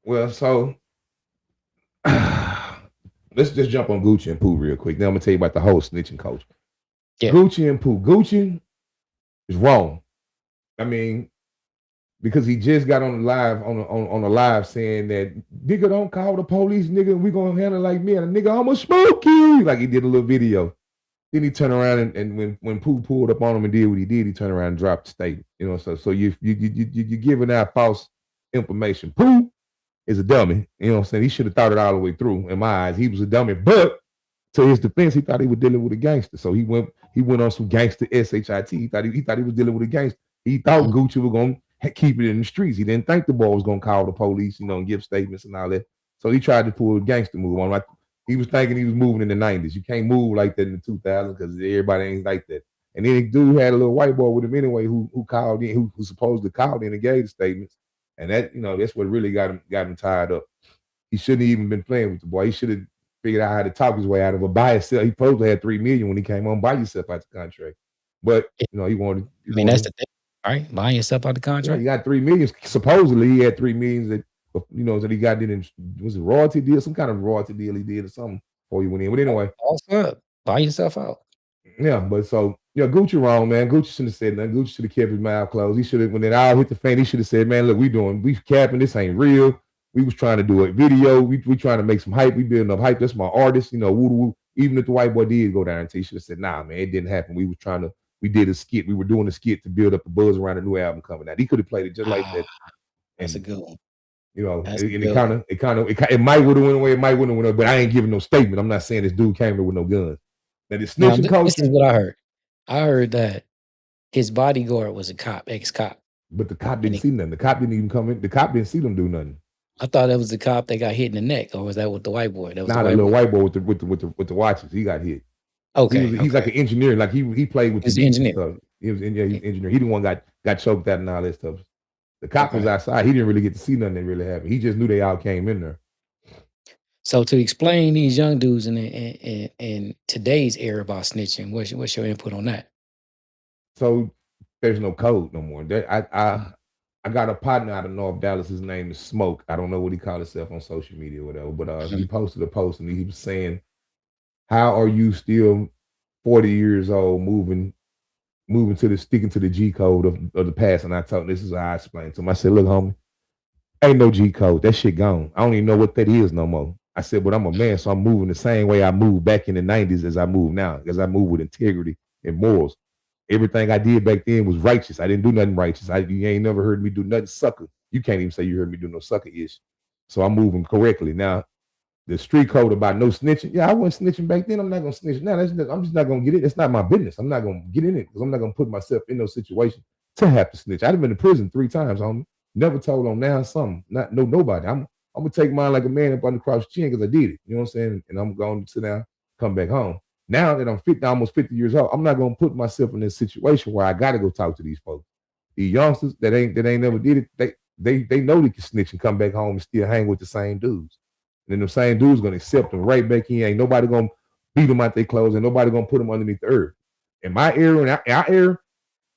Well, so let's just jump on Gucci and Pooh real quick. Then I'm gonna tell you about the whole snitching culture. Yeah. Gucci and Pooh. Gucci is wrong. I mean, because he just got on the live on the live saying that nigga don't call the police, nigga. We gonna handle it like me and a nigga. I'ma smoke you. Like he did a little video. Then he turned around and when Pooh pulled up on him and did what he did, he turned around and dropped the statement. You know, so you're giving out false information. Pooh is a dummy. You know what I'm saying? He should have thought it all the way through. In my eyes, he was a dummy. But to his defense, he thought he was dealing with a gangster. So he went on some gangster shit. He thought he was dealing with a gangster. He thought Mhm. Gucci was gonna keep it in the streets. He didn't think the boy was gonna call the police, and give statements and all that. So he tried to pull a gangster move on. Like he was thinking he was moving in the 90s. You can't move like that in the 2000s because everybody ain't like that. And then the dude had a little white boy with him anyway who called in, who supposedly called in and gave the statements. And that's what really got him tied up. He shouldn't have even been playing with the boy. He should have figured out how to talk his way out of it by himself. He supposedly had 3 million when he came on by himself out the contract. But Yeah, he wanted he I mean, that's wanted the thing, right? Buying yourself out the yeah, he contract. got 3 million. Supposedly he had 3 millions that he got in, was it royalty deal, some kind of royalty deal he did or something before he went in. But anyway, Boss up. Buy yourself out. yeah, but so Gucci wrong, man. Gucci shouldn't have said nothing. Gucci should have kept his mouth closed. He should have, when it all hit the fan, he should have said, "Man, look, we capping. This ain't real. We was trying to do a video. We trying to make some hype. We building up hype. That's my artist. Woo woo." Even if the white boy did go down, he should have said, "Nah, man, it didn't happen. We did a skit. We were doing a skit to build up the buzz around a new album coming out." He could have played it just like Ah, that, that's a and good one. That's a and good one. it might would have went away. It might wouldn't have went away. But I ain't giving no statement. I'm not saying this dude came here with no guns. Now the Now, snitching this is culture. what I heard. I heard that his bodyguard was a cop, ex-cop, But the cop and didn't see nothing. The cop didn't even come in. The cop didn't see them do nothing. I thought that was the cop that got hit in the neck, or was that with the white boy? That was the Not a white little boy. white boy with the watches. He got hit. Okay, He's like okay. an engineer. Like he played with the He's the beats and engineer. stuff. He was in, yeah, he's Eh, an engineer. He the one got choked out and all that stuff. The cop was okay. outside. He didn't really get to see nothing that really happened. He just knew they all came in there. So to explain these young dudes in today's era about snitching, what's your input on that? So there's no code no more. I got a partner out of North Dallas. His name is Smoke. I don't know what he called himself on social media or whatever, but he Mhm. posted a post and he was saying, "How are you still 40 years old moving to the sticking to the G code of the past?" And I told him, this is how I explained to him. I said, "Look, homie, ain't no G code. That shit gone. I don't even know what that is no more." I said, "But I'm a man, so I'm moving the same way I moved back in the 90s as I move now, because I move with integrity and morals. Everything I did back then was righteous. I didn't do nothing righteous. You ain't never heard me do nothing sucker. You can't even say you heard me do no sucker ish. So I'm moving correctly. Now, the street code about no snitching. Yeah, I wasn't snitching back then. I'm not gonna snitch now. I'm just not gonna get it. It's not my business. I'm not gonna get in it because I'm not gonna put myself in those situations to have to snitch. I've been to prison 3 times, homie. Never told on now something. Not know nobody. I'm gonna take mine like a man up on the cross chin because I did it. You know what I'm saying? And I'm going to sit down, come back home. Now that I'm 50, almost 50 years old, I'm not gonna put myself in this situation where I gotta go talk to these folks. These youngsters that ain't never did it, they know they can snitch and come back home and still hang with the same dudes. And then the same dude's gonna accept them right back in. Ain't nobody gonna beat them out their clothes. Ain't nobody gonna put them underneath the earth. In my era, in our era,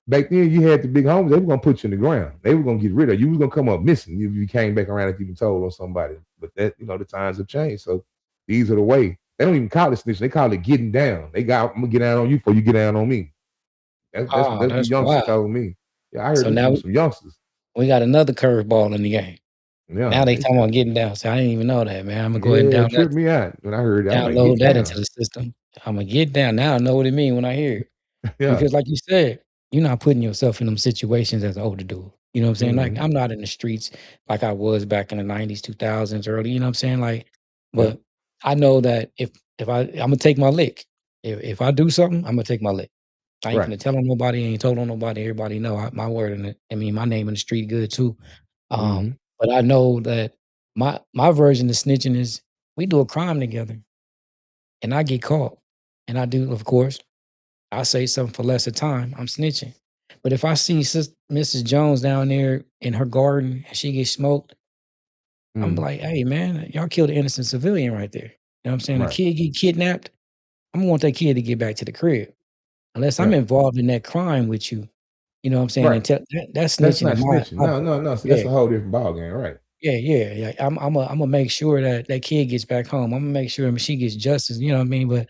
back then you had the big homies, they were gonna put you in the ground. They were gonna get rid of you. You was gonna come up missing if you came back around if you been told on somebody. But the times have changed. So these are the way. They don't even call it snitching, they call it getting down. I'm gonna get down on you before you get down on me. That's Ah, that's what the that's youngsters wild. told me. Yeah, I heard So this now from some youngsters. we got another curveball in the game. Yeah, Now they they talking said, about getting down. So I didn't even know that, man. I'm gonna go ahead and yeah, it tripped me out when I heard it. I'm like, download get that into down. the system. I'm gonna get down. Now I know what it mean when I hear it. Yeah. Because like you said, you're not putting yourself in them situations as an older dude. You know what I'm saying? Like Mm-hmm. I'm not in the streets like I was back in the 90s, 2000s, early, you know what I'm saying? Like, Yeah. but I know that if I'm gonna take my lick. If I do something, I'm gonna take my lick. I ain't Right. gonna tell on nobody, ain't told on nobody. Everybody know my word in it. I mean, my name in the street good too. Mm-hmm. But I know that my version of snitching is we do a crime together and I get caught. And I do, of course, I say something for less of time, I'm snitching. But if I see Mrs. Jones down there in her garden and she gets smoked, I'm Mm-hmm. like, hey man, y'all killed an innocent civilian right there. You know what I'm saying? A Right. kid get kidnapped, I'm gonna want that kid to get back to the crib. Unless I'm Right. involved in that crime with you, you know what I'm saying? Right. And that's That's snitching not in snitching. my No, book. no, no. See, Yeah. that's a whole different ball game, right? Yeah. I'm gonna make sure that that kid gets back home. I'm gonna make sure she gets justice. You know what I mean? But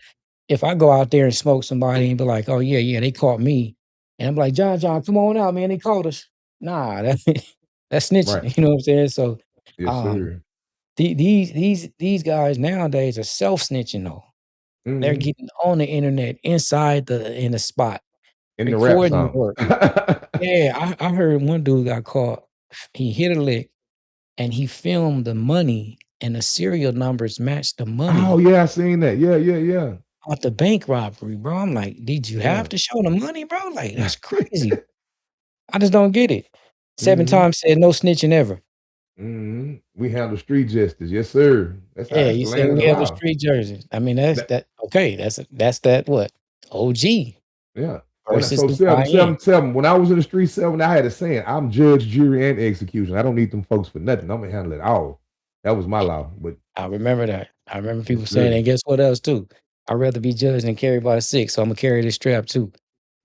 if I go out there and smoke somebody and be like, "Oh yeah, they caught me," and I'm like, "John, come on out, man, they caught us." Nah, that's that's snitching. Right. You know what I'm saying? So, Yes, um, sir. these guys nowadays are self snitching though. They're Mhm. getting on the internet inside in the spot, In the rap recording the song. work. Yeah, I heard one dude got caught. He hit a lick and he filmed the money and the serial numbers matched the Oh, money yeah, I seen that. Yeah, yeah, yeah. off the bank robbery, bro. I'm like, did you have Yeah. to show the money, bro? Like, that's crazy. I just don't get it. 7 Mhm. times said no snitching ever. Mhm. We handle street justice. Yes, sir. Yeah, That's you the said land of we the have a law. street jersey. I mean, that's That that okay, that's that what? OG yeah. versus the Seven, YN. 7, when I was in the street 7, I had a saying, I'm judge, jury, and execution. I don't need them folks for nothing. I'm gonna handle it all. That was my law. But I remember that. I remember yes, people saying, sir. and guess what else too? I'd rather be judged than carried by a 6, so Imma carry this strap too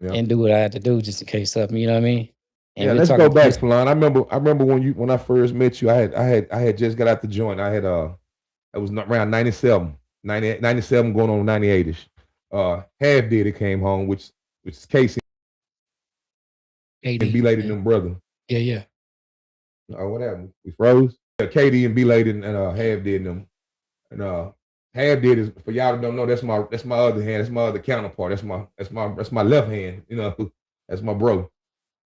Yeah. and do what I had to do just in case something, you know what I mean? And Yeah, we're let's go talking back, police. Flan. I remember when I first met you, I had just got out the joint. I was not around 97, 97 going on 98ish. Half Did it came home, which is Casey and AD. B Lady and Yeah, them brother. yeah, yeah. What happened? We froze. Yeah, Katie and B Lady and Half Did them. And Half Did is, for y'all that don't know, that's my other hand, that's my other counterpart. That's my left hand, that's my bro.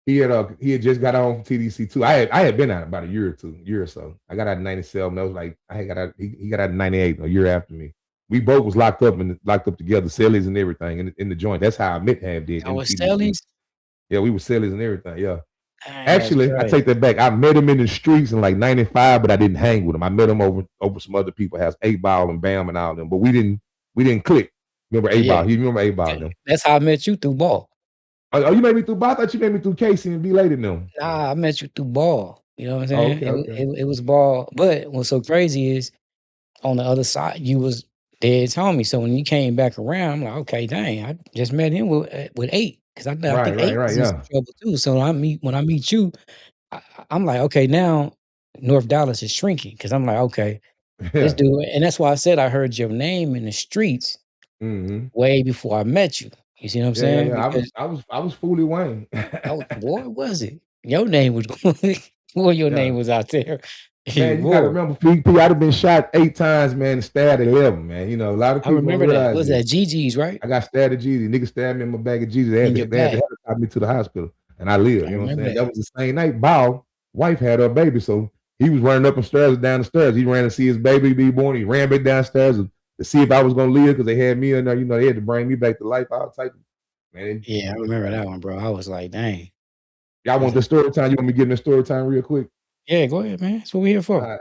He had just got on from TDC too. I had been out about a year or so. I got out in 97. That was like I had got out, he got out in 98, a year after me. We both was locked up together, cellies and everything in the joint. That's how I met Half Did Oh, in it's TDC. Stellies? Yeah, we were cellies and everything. Yeah. Dang, that's Actually, I take crazy. that back. I met him in the streets in like 95, but I didn't hang with him. I met him over some other people house, 8 Ball and Bam and all of them. But we didn't click. Remember Yeah, 8 Ball? yeah. You remember 8 Ball and Okay. them? That's how I met you through ball. Oh, you made me through I thought you made me through Casey and B Lady and them. Nah, I met you through ball, you know what I'm Oh, saying? okay, okay. It was ball, but what's so crazy is on the other side, you was dead homie. So when you came back around, I'm like, okay, dang, I just met him with 8 because I Right, think right, 8 right. was in some Yeah. trouble too. So when I meet you, I'm like, okay, now North Dallas is shrinking because I'm like, okay, this Yeah. dude, and that's why I said I heard your name in the streets Mhm. way before I met you. You see what I'm Yeah, yeah, saying? yeah. Because I was Foolie Wayne. boy, was it your name was boy, your name Yeah. was out there, Man, you gotta boy. remember, P, I'd have been shot 8 times, man, and stabbed at 11, man. A lot of I people don't remember that. realize Was this. that GG's, right? I got stabbed at Jesus. Nigga stabbed me in my bag of Jesus. In your They had to back. helicopter me to the hospital, and I lived. I You know what I'm remember saying? that. That was the same night. Bow wife had her baby, so he was running up the stairs and down the stairs. He ran to see his baby be born. He ran back downstairs to see if I was gonna live because they had me in there. They had to bring me back to life. All type of man. Yeah, I remember that one, bro. I was like, dang. Y'all Was want the it? story time? You want me to give them the story time real quick? Yeah, go ahead, man. That's what we here for. All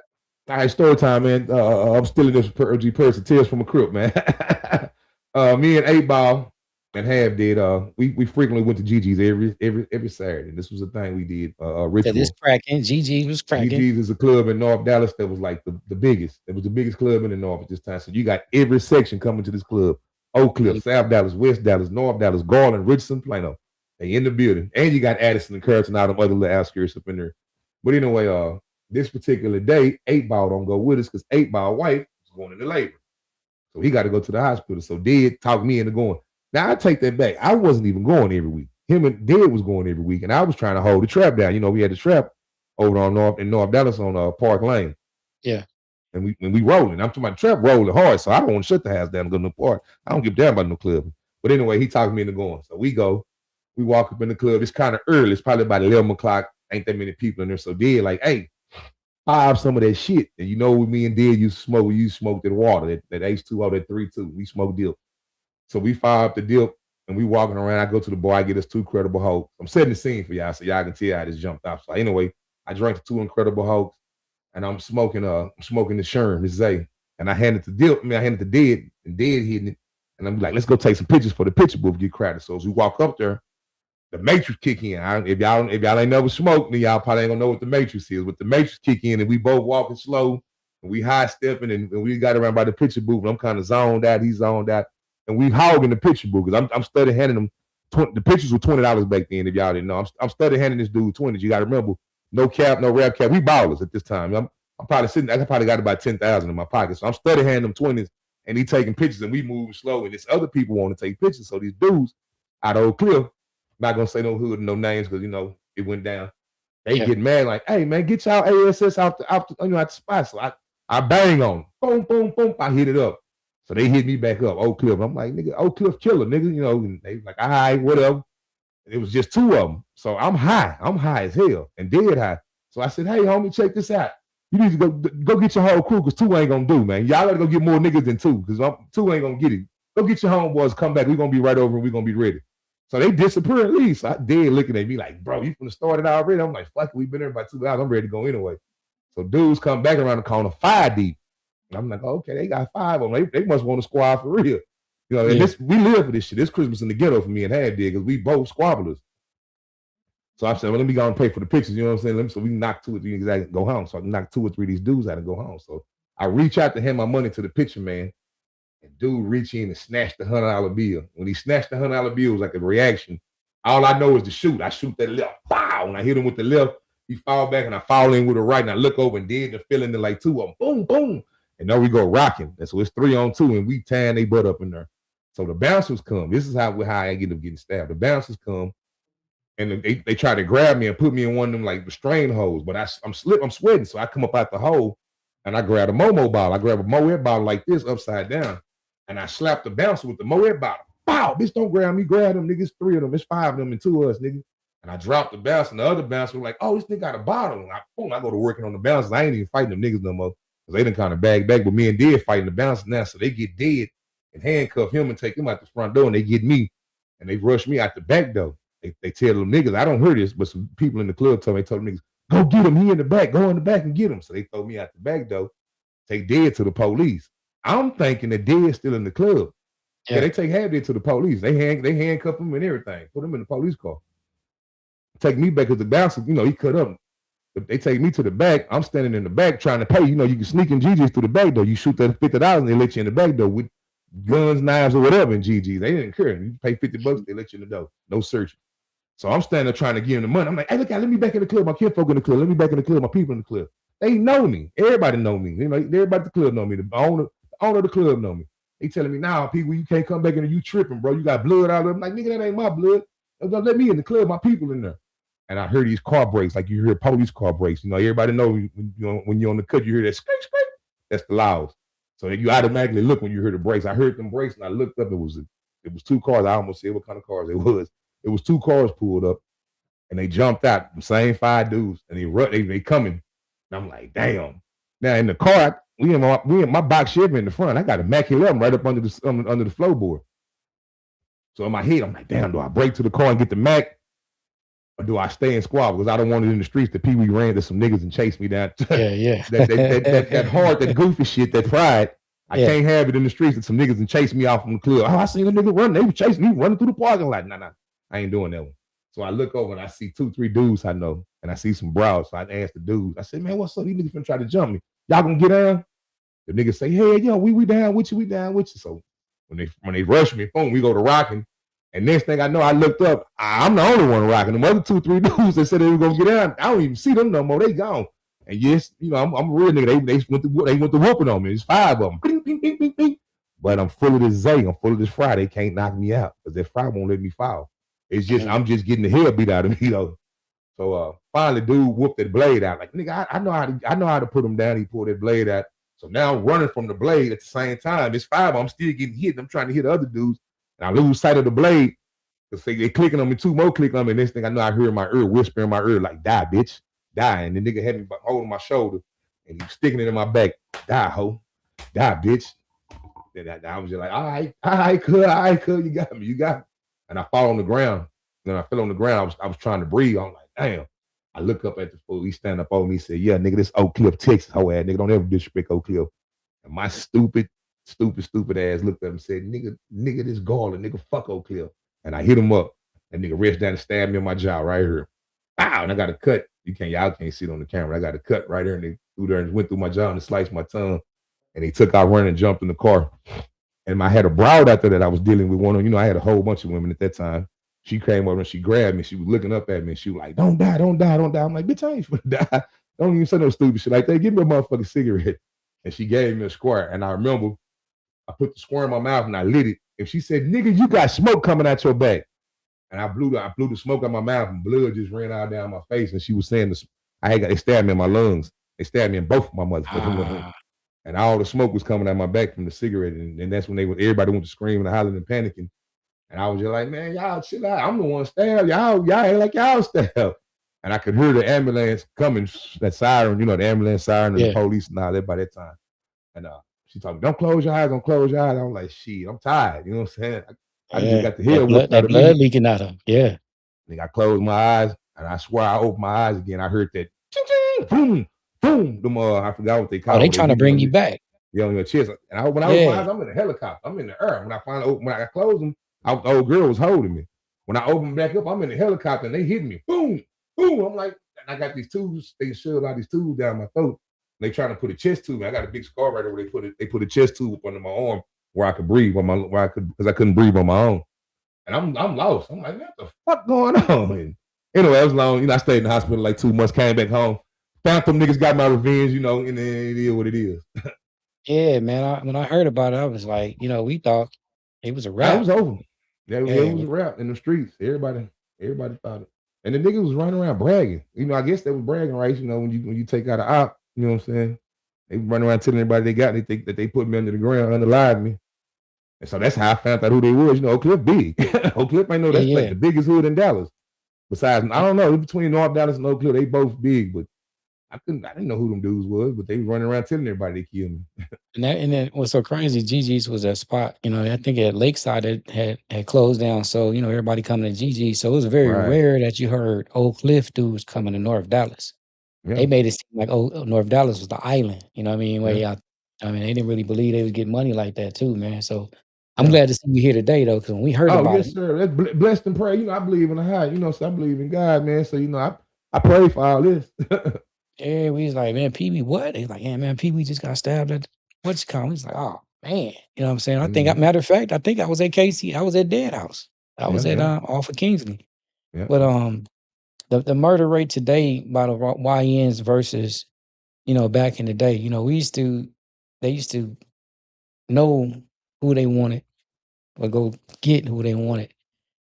right, story time, man. I'm stealing this OG person, Tales from a Crip, man. Me and 8 Ball and Half did. We frequently went to Gigi's every Saturday. This was a thing we did. A Cause it's ritual. cracking. GG was cracking. Gigi's is a club in North Dallas that was like the biggest. It was the biggest club in the North at this time. So you got every section coming to this club: Oak Cliff, South Dallas, West Dallas, North Dallas, Garland, Richardson, Plano. They in the building, and you got Addison and Curtis and all them other little outskirts up in there. But anyway, this particular day, 8 Ball don't go with us because 8 Ball wife is going into labor. So he got to go to the hospital. So Dead talked me into going. Now I take that back. I wasn't even going every week. Him and Dead was going every week, and I was trying to hold the trap down. We had the trap over on North Dallas on Park Lane. Yeah. And we rolling. I'm talking about trap rolling hard, so I don't want to shut the house down and go to no park. I don't give a damn about no club. But anyway, he talked me into going. So we go. We walk up in the club. It's kind of early. It's probably about 11 o'clock. Ain't that many people in there. So Dead like, hey, have some of that shit. And with me and Dead used to smoke. We used to smoke that water, that H2O, that 3-2. We smoke dip. So we fire up the dip and we walking around. I go to the bar. I get us 2 Incredible Hulks. I'm setting the scene for y'all so y'all can tell how this jumped off. So anyway, I drank the 2 Incredible Hulks and I'm smoking the Sherm, this Zay. And I handed to Dead, and Dead hitting it. And I'm like, let's go take some pictures for the picture booth, get crowded. So as we walk up there, the Matrix kick in. If y'all ain't never smoked, then y'all probably ain't gonna know what the Matrix is. But the Matrix kick in, and we both walking slow, and we high stepping, and we got around by the picture booth. And I'm kind of zoned out. He's zoned out, and we hogging the picture booth because I'm study handing them. The pictures were $20 back then. If y'all didn't know, I'm study handing this dude 20s. You got to remember, no cap, no rap cap. We ballers at this time. I'm probably sitting. I probably got about 10,000 in my pocket, so I'm study handing them 20s, and he taking pictures, and we move slow, and this other people want to take pictures. So these dudes out of Oak Cliff. Not gonna say no hood and no names because it went down. They get mad like, hey man, get y'all ASS out the spot. So I bang on them. Boom, boom, boom. I hit it up. So they hit me back up, Oak Cliff. I'm like, nigga, Oak Cliff killer, nigga. You know, and they like, all right, whatever. It was just two of them. So I'm high. I'm high as hell and dead high. So I said, hey, homie, check this out. You need to go get your whole crew because two ain't gonna do, man. Y'all gotta go get more niggas than two because two ain't gonna get it. Go get your homeboys, come back. We're gonna be right over and we're gonna be ready. So they disappear at least. So I dead looking at me like, bro, you finna start it already? I'm like, fuck it, we've been there about 2 hours. I'm ready to go anyway. So dudes come back around the corner, 5 deep. And I'm like, okay, they got 5 of them. They must want to squad for real. You know, and this we live for this shit. This Christmas in the ghetto for me and Had did because we both squabblers. So I said, well, let me go and pay for the pictures, you know what I'm saying? So we can knock 2 or 3 niggas out and go home. So I can knock 2 or 3 of these dudes out and go home. So I reach out to hand my money to the picture man. And dude reach in and snatch the $100 bill. When he snatched the $100 bill, it was like a reaction. All I know is to shoot. I shoot that left. Pow! And I hit him with the left. He fall back and I fall in with the right. And I look over and did the feeling to like 2 of them. Boom, boom. And now we go rocking. And so it's 3 on 2 and we tying they butt up in there. So the bouncers come. This is how I end up getting stabbed. The bouncers come. And they try to grab me and put me in one of them like restraint holes, but I'm sweating, so I come up out the hole and I grab a Momo bottle. I grab a Moet bottle like this upside down, and I slap the bouncer with the Moet bottle. Pow! Bitch, don't grab me. Grab them niggas. 3 of them. It's 5 of them and 2 of us, nigga. And I dropped the bouncer, and the other bouncer was like, "Oh, this nigga got a bottle." And I go to working on the bouncers. I ain't even fighting them niggas no more because they done kind of bag back. But me and Dead fighting the bouncers now, so they get Dead and handcuff him and take him out the front door, and they get me and they rush me out the back door. They tell them niggas, I don't hear this, but some people in the club told them niggas, go get him. He in the back. Go in the back and get him. So they throw me out the back door, take Dead to the police. I'm thinking that Dead's still in the club. Yeah, they take Dead to the police. They handcuff him and everything. Put him in the police car. Take me back because the bouncer, you know, he cut up. They take me to the back. I'm standing in the back trying to pay. You know, you can sneak in GG's through the back door. You shoot that $50 and they let you in the back door with guns, knives, or whatever in GG's. They didn't care. You pay $50, they let you in the door. No search. So I'm standing there trying to give him the money. I'm like, hey, look, let me back in the club. My kinfolk in the club. Let me back in the club. My people in the club. They know me. Everybody know me. You know, everybody at the club know me. The owner of the club know me. They telling me, nah, people, you can't come back in there. You tripping, bro. You got blood out of them. I'm like, nigga, that ain't my blood. Let me in the club. My people in there. And I heard these car brakes, like you hear police car brakes. You know, everybody know when you're on the cut, you hear that scrape, scrape. That's the loud. So you automatically look when you hear the brakes. I heard them brakes and I looked up. It was 2 cars. I almost said what kind of cars it was. It was 2 cars pulled up. And they jumped out, the same 5 dudes, and they coming. And I'm like, damn. Now in the car, we in my box Chevy in the front. I got a Mac 11 right up under the floorboard. So in my head, I'm like, damn, do I break to the car and get the Mac? Or do I stay in squad? Because I don't want it in the streets that Pee Wee ran to some niggas and chase me down. Yeah. that hard, that goofy shit, that pride. I can't have it in the streets that some niggas and chase me off from the club. Oh, I seen a nigga run. They were chasing me, running through the parking lot. Nah, I ain't doing that one. So I look over and I see 2, 3 dudes I know, and I see some brows. So I asked the dudes. I said, man, what's up? These niggas finna try to jump me. Y'all gonna get down? The niggas say, hey, yo, we down with you. We down with you. So when they rush me, boom, we go to rocking. And next thing I know, I looked up. I'm the only one rocking. The other 2, 3 dudes that said they were gonna get down, I don't even see them no more. They gone. And yes, you know, I'm a real nigga. They went to whooping on me. It's 5 of them. Bing, bing, bing, bing, bing. But I'm full of this Zay. I'm full of this fry. They can't knock me out because that fry won't let me fall. It's just I'm just getting the hell beat out of me though. So finally, dude whooped that blade out. Like nigga, I know how to put him down. He pulled that blade out. So now I'm running from the blade at the same time. It's 5. I'm still getting hit. I'm trying to hit the other dudes, and I lose sight of the blade because they clicking on me. 2 more clicking on me. And next thing I know, I hear my ear whisper in my ear like, "Die, bitch, die!" And the nigga had me holding my shoulder and he sticking it in my back. Die, hoe, die, bitch. Then I was just like, all right, cool, you got me. And I fall on the ground. Then I fell on the ground. I was trying to breathe. I'm like, damn. I look up at the fool. He stand up over me. He said, yeah, nigga, this Oak Cliff, Texas, hoe ass nigga. Don't ever disrespect Oak Cliff. And my stupid ass looked at him and said, nigga, this Garland, nigga, fuck Oak Cliff. And I hit him up. And nigga reached down and stabbed me in my jaw right here. Wow, and I got a cut. Y'all can't see it on the camera. I got a cut right there. And they threw there and went through my jaw and sliced my tongue. And they took out running and jumped in the car. And I had a bride after that I was dealing with one of, I had a whole bunch of women at that time. She came over and she grabbed me. She was looking up at me and she was like, don't die. I'm like, bitch, I ain't finna die. Don't even say no stupid shit like that. Give me a motherfucking cigarette. And she gave me a square. And I remember I put the square in my mouth and I lit it. And she said, nigga, you got smoke coming out your back. And I blew the smoke out my mouth and blood just ran out down my face. And she was saying, they stabbed me in my lungs. They stabbed me in both of my motherfucking lungs. and all the smoke was coming out my back from the cigarette, and that's when everybody went to screaming and hollering and panicking. And I was just like, man, y'all chill out. I'm the one stabbed. Y'all ain't like y'all stabbed. And I could hear the ambulance coming, that siren, the ambulance siren and the police and all that by that time. And she told me, don't close your eyes, don't close your eyes. I was like, shit, I'm tired. You know what I'm saying? I just got the hair whipped out of me. Blood leaking out of him. Yeah. I closed my eyes, and I swear I opened my eyes again. I heard that ching, ching, boom, boom. Them, I forgot what they call it. Oh, they trying to bring you back. Yeah, on your chest. And when I opened my eyes, I'm in a helicopter. I'm in the air. When I closed them, the old girl was holding me. When I opened back up, I'm in the helicopter, and they hit me. Boom, boom. I'm like, and I got these tubes. They shoved all these tubes down my throat. They trying to put a chest tube. I got a big scar right there where they put a chest tube up under my arm where I could breathe, because I couldn't breathe on my own. And I'm lost. I'm like, what the fuck going on? And anyway, it was long. I stayed in the hospital like 2 months, came back home. Found them niggas, got my revenge, and it is what it is. Yeah, man. When I heard about it, I was like, we thought it was a wrap. It was over. Yeah, it was a wrap in the streets. Everybody thought it. And the niggas was running around bragging. I guess they was bragging rights, when you take out an op, you know what I'm saying? They run around telling everybody they got, and they think that they put me under the ground, unalive me. And so that's how I found out who they was. Oak Cliff big. Oak Cliff, I know that's like the biggest hood in Dallas. Besides, I don't know, between North Dallas and Oak Cliff, they both big, but I didn't know who them dudes was, but they was running around telling everybody they killed me. and then what's so crazy, Gigi's was that spot, I think at Lakeside it had closed down. So, everybody coming to Gigi's. So it was very rare that you heard Oak Cliff dudes coming to North Dallas. Yeah. They made it seem like North Dallas was the island. You know what I mean? Where they didn't really believe they was getting money like that too, man. So I'm glad to see you here today, though, because when we heard about it. Yes, sir. That's blessed and pray. I believe in the high. So I believe in God, man. So I pray for all this. Yeah, we was like, man, Pee-wee, what? He's like, yeah, man, Pee-wee just got stabbed at what's it called? He's like, oh man, you know what I'm saying? I think, matter of fact, I think I was at Casey. I was at Dead House. I was at off of Kingsley. Yeah. But the murder rate today by the YNs versus back in the day, they used to know who they wanted or go get who they wanted.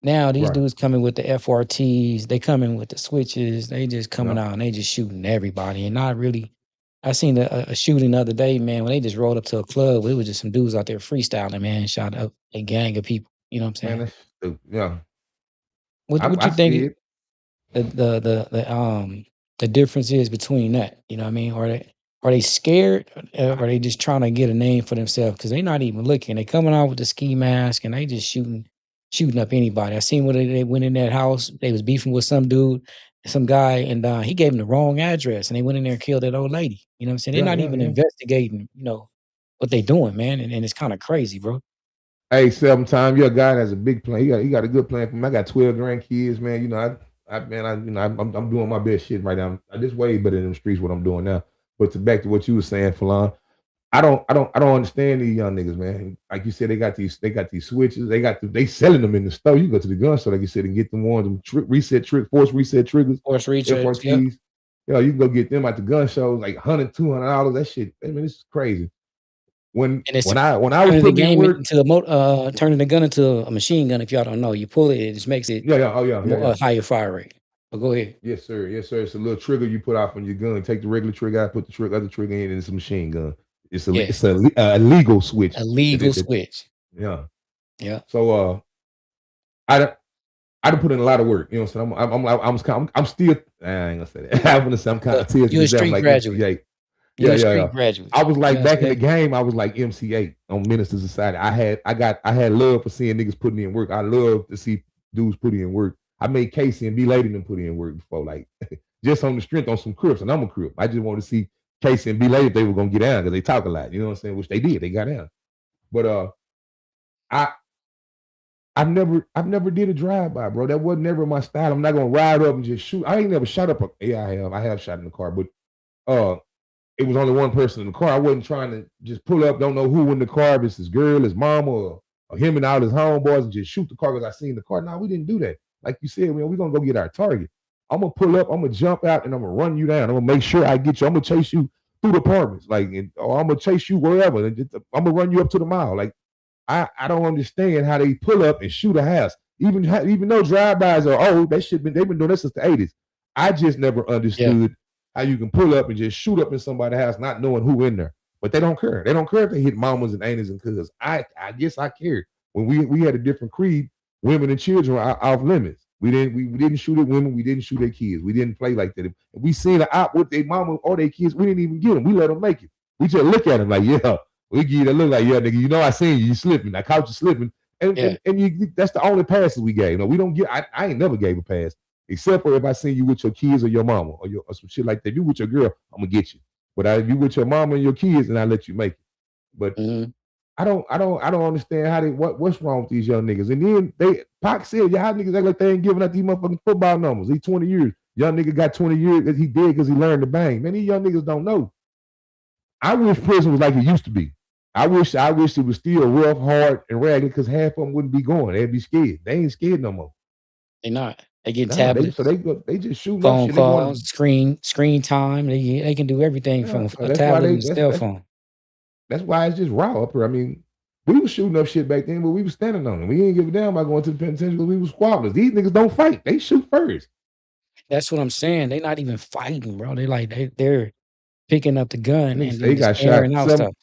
Now these dudes coming with the FRTs, they coming with the switches, they just coming out and they just shooting everybody. And not really, I seen a shooting the other day, man, when they just rolled up to a club. It was just some dudes out there freestyling, man, shot up a gang of people. You know what I'm saying? Man, that's, yeah. What you think the difference is between that? You know what I mean? Are they scared, or are they just trying to get a name for themselves? Because they're not even looking. They coming out with the ski mask and they just shooting up anybody. I seen when they went in that house, they was beefing with some dude, some guy, and he gave them the wrong address, and they went in there and killed that old lady. You know what I'm saying? They're not even investigating, what they doing, man, and it's kind of crazy, bro. Hey, 7 time, your guy has a big plan. He got a good plan for me. I got 12 grandkids, man. I'm doing my best shit right now. I just way better in the streets what I'm doing now. But back to what you were saying, Falon, I don't understand these young niggas, man. Like you said, they got these switches. They selling them in the store. You go to the gun store, like you said, and get them ones, force reset triggers, force reset. Yeah, you can go get them at the gun shows, like $100, $200. That shit. I mean, it's crazy. When I was putting the game into turning the gun into a machine gun, if y'all don't know, you pull it, it just makes it a higher fire rate. But go ahead. Yes, sir. It's a little trigger you put off on your gun. Take the regular trigger out, put the other trigger in, and it's a machine gun. It's a legal switch. A legal switch. Yeah. Yeah. So I done put in a lot of work. You know what I'm saying? I'm still. I ain't gonna say that. I'm gonna say I'm kind of tears. You're a street graduate. Graduate. I was like back in the game. I was like MC8 on Minister Society. I had love for seeing niggas putting in work. I love to see dudes putting in work. I made Casey and B Lady them put in work before, like just on the strength on some Crips, and I'm a Crip. I just wanted to see Casey and B Lady if they were gonna get down because they talk a lot. You know what I'm saying? Which they did. They got down. But I've never did a drive-by, bro. That wasn't never my style. I'm not gonna ride up and just shoot. I ain't never shot up. I have shot in the car, but it was only one person in the car. I wasn't trying to just pull up, don't know who in the car, if it's his girl, his mama, or him and all his homeboys, and just shoot the car because I seen the car. No, we didn't do that. Like you said, we're gonna go get our target. I'm gonna pull up, I'm gonna jump out, and I'm gonna run you down. I'm gonna make sure I get you. I'm gonna chase you through the apartments, or I'm gonna chase you wherever. I'm gonna run you up to the mall. Like I don't understand how they pull up and shoot a house. Even though drive-bys are old, they've been doing this since the 80s. I just never understood how you can pull up and just shoot up in somebody's house not knowing who in there. but they don't care. They don't care if they hit mamas and aunties and cousins. I guess I care. When we had a different creed, women and children are off limits. We didn't shoot at women. We didn't shoot at kids. We didn't play like that. If we seen an op with their mama or their kids, we didn't even get them. We let them make it. We just look at them like, yeah. We give you that look like, yeah, nigga, you know I seen you slipping. I caught you slipping. And Yeah. and that's the only passes we gave. We don't get. I ain't never gave a pass except for if I seen you with your kids or your mama or some shit like that. If you with your girl, I'm gonna get you. But if you with your mama and your kids, then I let you make it. But Mm-hmm. I don't understand how what's wrong with these young niggas. And then Pac said, y'all niggas act like they ain't giving out these motherfucking football numbers. He 20 years. Young nigga got 20 years that he did because he learned to bang. Man, these young niggas don't know. I wish prison was like it used to be. I wish it was still rough, hard, and ragged because half of them wouldn't be going. They'd be scared. They ain't scared no more. They not. They get Nah, tablets, they just shooting up phone shit. They going calls, screen time. They can do everything from a that's why tablet and a cell phone. that's why it's just raw up here. I mean, we was shooting up shit back then, but we was standing on them. We didn't give a damn about going to the penitentiary because we was squabblers. These niggas don't fight. They shoot first. That's what I'm saying. They not even fighting, bro. They're picking up the gun Niggas and say he then just got shot. airing out stuff.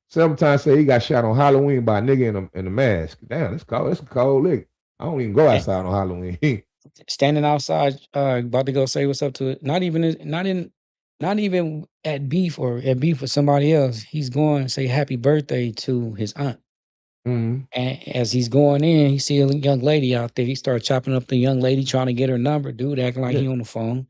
Sometimes say he got shot on Halloween by a nigga in a mask. Damn, that's cold. That's a cold lick. I don't even go outside on Halloween. Standing outside, about to go say what's up to it. Not even at beef with somebody else. He's going to say happy birthday to his aunt. Mhm. And as he's going in, he see a young lady out there. He starts chopping up the young lady, trying to get her number. Dude acting like Yeah. he on the phone.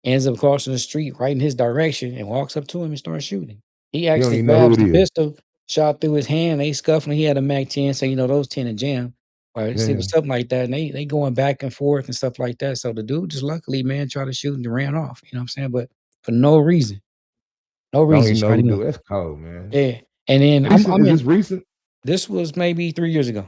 Ends up crossing the street right in his direction and walks up to him and starts shooting. He don't actually even know who grabs it the is. pistol, shot through his hand. They scuffling. He had a Mac 10, so those 10 a jam. Or it Yeah. was something like that. And they going back and forth and stuff like that. So the dude just luckily, man, tried to shoot and ran off. You know what I'm saying? But for no reason. No Don't reason, even know who shot him up. do it. That's cold, man. Yeah. And then Is this recent? this was maybe 3 years ago.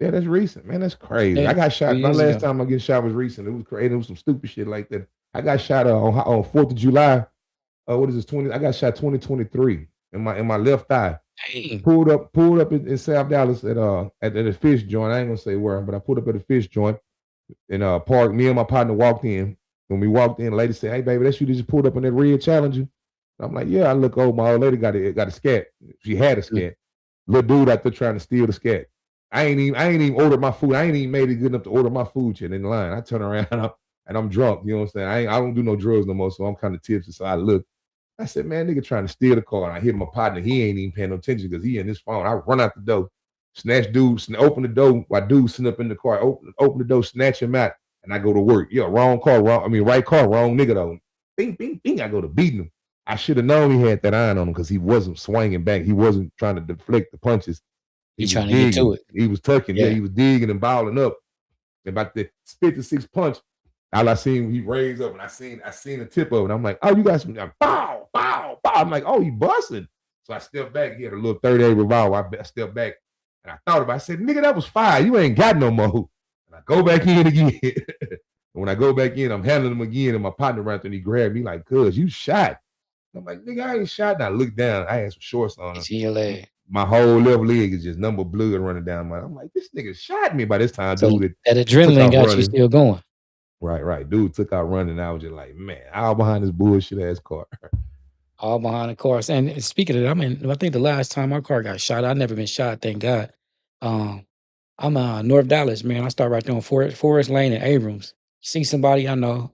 Yeah, that's recent, man. That's crazy. Yeah, I got 3 shot. My years last ago. time I get shot was recent. It was crazy. It was some stupid shit like that. I got shot on 4th of July. What is this? 20? I got shot 2023 in my left thigh. Dang. Pulled up in South Dallas at a fish joint. I ain't gonna say where, but I pulled up at a fish joint in park. Me and my partner walked in. When we walked in, the lady said, "Hey, baby, that's you that just pulled up in that red Challenger." I'm like, "Yeah." I look over. My old lady got a scat. She had a scat. Little dude out there trying to steal the scat. I ain't even ordered my food. I ain't even made it good enough to order my food yet in line. I turn around and I'm drunk. You know what I'm saying? I don't do no drugs no more, so I'm kind of tipsy. So I look. I said, man, nigga trying to steal the car. And I hit my partner. He ain't even paying no attention because he in his phone. I run out the door, snatch dude, open the door while dude sitting up in the car. Open the door, snatch him out, and I go to work. Yeah, right car, wrong nigga though. Bing, bing, bing. I go to beating him. I should have known he had that iron on him because he wasn't swinging back. He wasn't trying to deflect the punches. He was trying to get to digging. it. He was tucking. Yeah, Yeah. he was digging and balling up. And about the 56th punch, all I seen he raised up, and I seen the tip of it. I'm like, oh, you got some bow, bow, bow. I'm like, oh, he busting. So I stepped back. He had a little 38 revolver. I stepped back and I thought about it. I said, nigga, that was fire. You ain't got no more. And I go back in again. And when I go back in, I'm handling him again, and my partner ran through and he grabbed me like, cuz, you shot. I'm like, nigga, I ain't shot. And I look down. I had some shorts on. It's in your leg. My whole left leg is just number blood running down. I'm like, this nigga shot me. By this time, So dude, that adrenaline got you running. still going. Right. Dude took out running. I was just like, man, all behind this bullshit ass car. All behind the cars. And speaking of that, I think the last time my car got shot, I've never been shot, thank God. I'm North Dallas, man. I start right there on Forest Lane and Abrams. See somebody I know,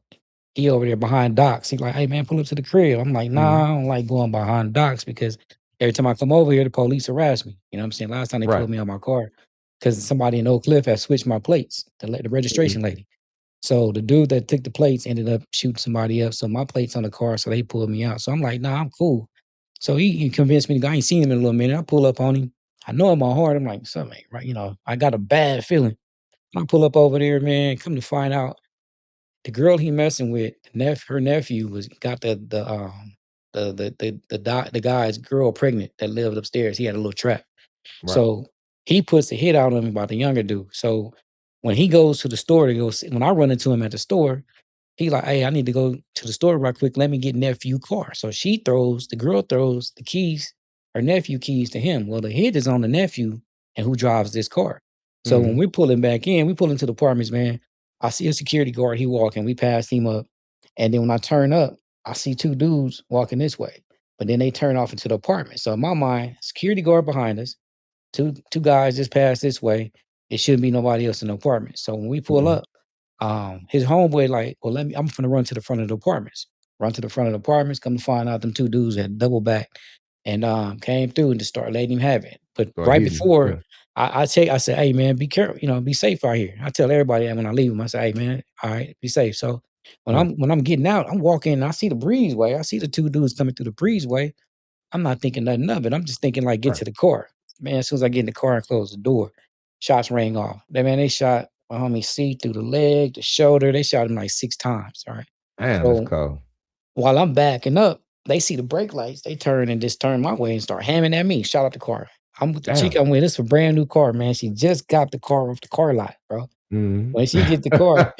he over there behind docks. He's like, hey man, pull up to the crib. I'm like, nah, I don't like going behind docks because every time I come over here, the police harass me. You know what I'm saying? Last time they Right. pulled me on my car because somebody in Oak Cliff had switched my plates, the registration lady. So the dude that took the plates ended up shooting somebody else. So my plate's on the car, so they pulled me out. So I'm like, nah, I'm cool. So he convinced me to go. I ain't seen him in a little minute. I pull up on him. I know in my heart, I'm like, something ain't right. I got a bad feeling. I pull up over there, man. Come to find out, the girl he messing with, her nephew got the guy's girl pregnant that lived upstairs. He had a little trap. Right. So he puts a hit out on him about the younger dude. So when he goes to the store to go see, when I run into him at the store, he like, hey, I need to go to the store right quick. Let me get nephew car. So the girl throws the keys, her nephew keys to him. Well, the hit is on the nephew and who drives this car. So when we pull him back in, we pull into the apartments, man. I see a security guard. He walking. We passed him up. And then when I turn up, I see two dudes walking this way. but then they turn off into the apartment. So in my mind, security guard behind us, two guys just passed this way. It shouldn't be nobody else in the apartment. So when we pull Mhm. up, his homeboy like, well, I'm finna run to the front of the apartments. Run to the front of the apartments. Come to find out, them two dudes had double back and came through and just started letting him have it. But Start right hitting. before, Yeah. I said, hey man, be careful. Be safe out here. I tell everybody that when I leave them, I say, hey man, all right, be safe. So Right. when I'm getting out, I'm walking. And I see the breezeway. I see the two dudes coming through the breezeway. I'm not thinking nothing of it. I'm just thinking like get Right. to the car. Man, as soon as I get in the car and close the door, shots rang off. They shot my homie C through the leg, the shoulder. They shot him like 6 times. All right. Damn, that's So cold. while I'm backing up, they see the brake lights. They turn and just turn my way and start hamming at me. Shot out the car. I'm with the chick Damn. I'm with. It's a brand new car, man. She just got the car off the car lot, bro. Mhm. When she get the car,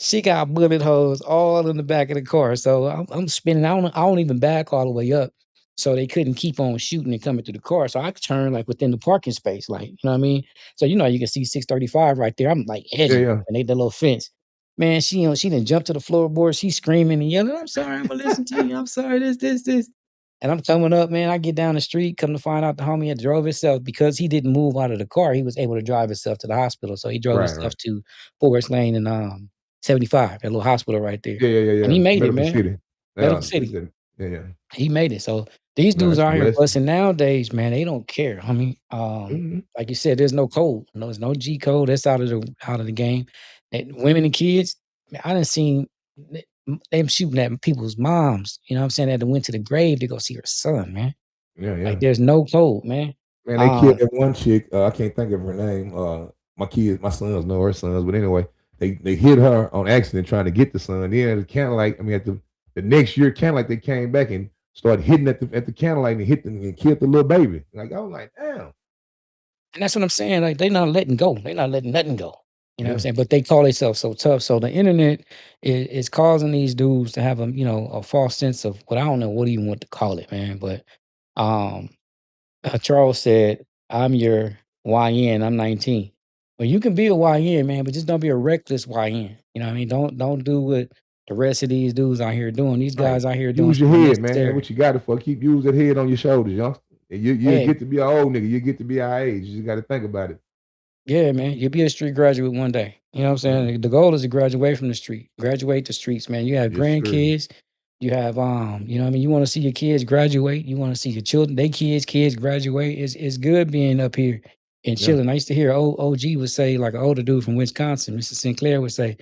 she got bullet holes all in the back of the car. So I'm spinning. I don't even back all the way up. So they couldn't keep on shooting and coming through the car. So I could turn like within the parking space, like, you know what I mean? So you can see 635 right there. I'm like Yeah, edging yeah. and they the little fence. Man, she didn't jump to the floorboard. She's screaming and yelling, I'm sorry, I'm gonna listen to you. I'm sorry, this. And I'm coming up, man. I get down the street, come to find out the homie had drove himself because he didn't move out of the car. He was able to drive himself to the hospital. So he drove Right, right. himself to Forest Lane and 75, that little hospital right there. Yeah, yeah, yeah, And yeah. he made it, Medical man. City. Medical Yeah, they City. said yeah, yeah. He made it. So these No, dudes that's a out here blessing. busting nowadays, man, they don't care. I mean, Mhm. like you said, there's no code. No, there's no G code. That's out of the game. And women and kids, man, I done seen them shooting at people's moms. You know what I'm saying? That went to the grave to go see her son, man. Yeah, Like yeah. there's no code, man. Man, they killed Um, that one chick, I can't think of her name, my sons know her sons, but anyway, they hit her on accident trying to get the son. Then at the candlelight, I mean, at the next year candlelight, they came back and started hitting at the candlelight and hit them and killed the little baby. Like, I was like, "Damn." and that's what I'm saying. Like they're not letting go. They're not letting nothing go. You know what I'm Yeah. saying? But they call themselves so tough. So the internet is causing these dudes to have a false sense of what I don't know what even want to call it, man. But um Charles said, I'm your YN, I'm 19. Well, you can be a YN, man, but just don't be a reckless YN. You know what I mean? Don't do what the rest of these dudes out here doing. These Right. guys out here doing Use your something head, man. That's unnecessary. what you got it for. Use that head on your shoulders, youngster. And you Hey, get to be an old nigga. You get to be our age. You just gotta think about it. yeah, man, you'll be a street graduate one day. You know what I'm Yeah. saying? The goal is to graduate from the street, graduate the streets, man. You have Yes, sir. grandkids, you have you know what I mean, you want to see your kids graduate, you want to see your children, they kids graduate. It's good being up here and Yeah. chilling. I used to hear OG would say, like an older dude from Wisconsin, Mr. Sinclair would say,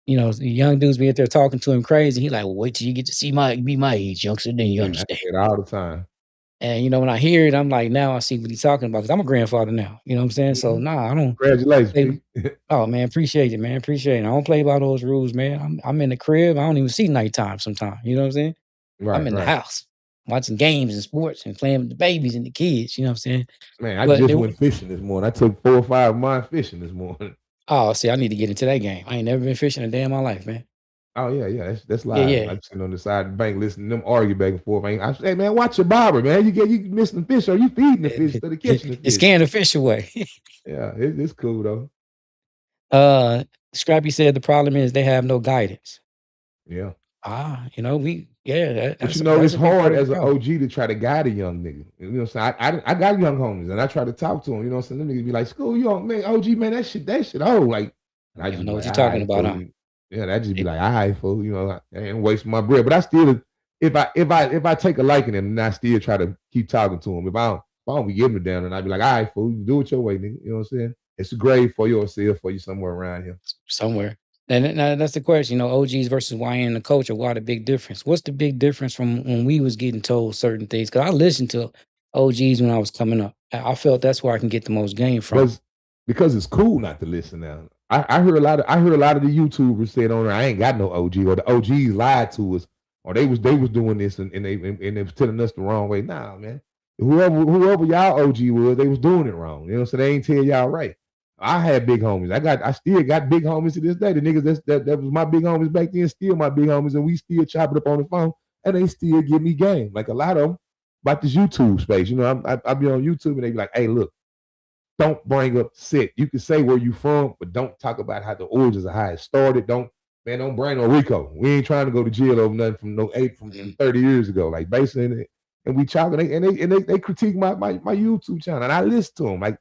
the young dudes be out there talking to him crazy. He like, well, wait till you get to be my age, youngster, then you Yeah, I understand. say it all the time. And when I hear it, I'm like, now I see what he's talking about because I'm a grandfather now. You know what I'm saying? So Mhm. nah, I don't Congratulations, play. Pete. Oh man, appreciate it, man. Appreciate it. I don't play by those rules, man. I'm in the crib. I don't even see nighttime sometimes. You know what I'm saying? I'm Right, in the right. house watching games and sports and playing with the babies and the kids. You know what I'm saying? Man, I But just they, went fishing this morning. I took 4 or 5 months fishing this morning. oh, see, I need to get into that game. I ain't never been fishing a day in my life, man. Oh, yeah, yeah, that's Yeah, live. yeah. I'm sitting on the side of the bank listening to them argue back and forth. I say, "Hey, man, watch your bobber, man. You missing the fish or you feeding the fish instead of catching the It's fish." scaring the fish away. Yeah, it's cool, though. uh, Scrappy said the problem is they have no guidance. Yeah. Yeah, But, that's it's a big part hard of the as an problem. OG to try to guide a young nigga. You know what I'm saying? I got young homies, and I try to talk to them, you know what I'm saying? Them niggas be like, "School young man, OG, man, that shit old." Like, and I You don't just be know what like, you're "All talking right, about, fool." huh? Yeah, that just be It, like, "All right, fool," I ain't wasting my breath. But I still, if I take a liking to him, and I still try to keep talking to him. If I don't be giving it down, and I be like, "All right, fool, you do it your way, nigga." You know what I'm saying? It's a grave for you or seal for you somewhere around here. somewhere. And now that's the question, OGs versus YN the culture. Why the big difference? What's the big difference from when we was getting told certain things? Because I listened to OGs when I was coming up. I felt that's where I can get the most game from. Because it's cool not to listen now. I heard a lot of the YouTubers said on there, I ain't got no OG, or the OGs lied to us, or they was doing this and they was telling us the wrong way. Nah, man. Whoever y'all OG was, they was doing it wrong. You know, so they ain't tell y'all right. I had big homies. I still got big homies to this day. The niggas that was my big homies back then, still my big homies, and we still chop it up on the phone, and they still give me game. Like a lot of them about this YouTube space. You know, I be on YouTube and they be like, "Hey, look, don't bring up set. You can say where you from, but don't talk about how the origins of how it started. Don't man, don't bring no Rico. We ain't trying to go to jail over nothing from no eight from 30 years ago. Like basically, and we talking, they critique my YouTube channel, and I listen to them. Like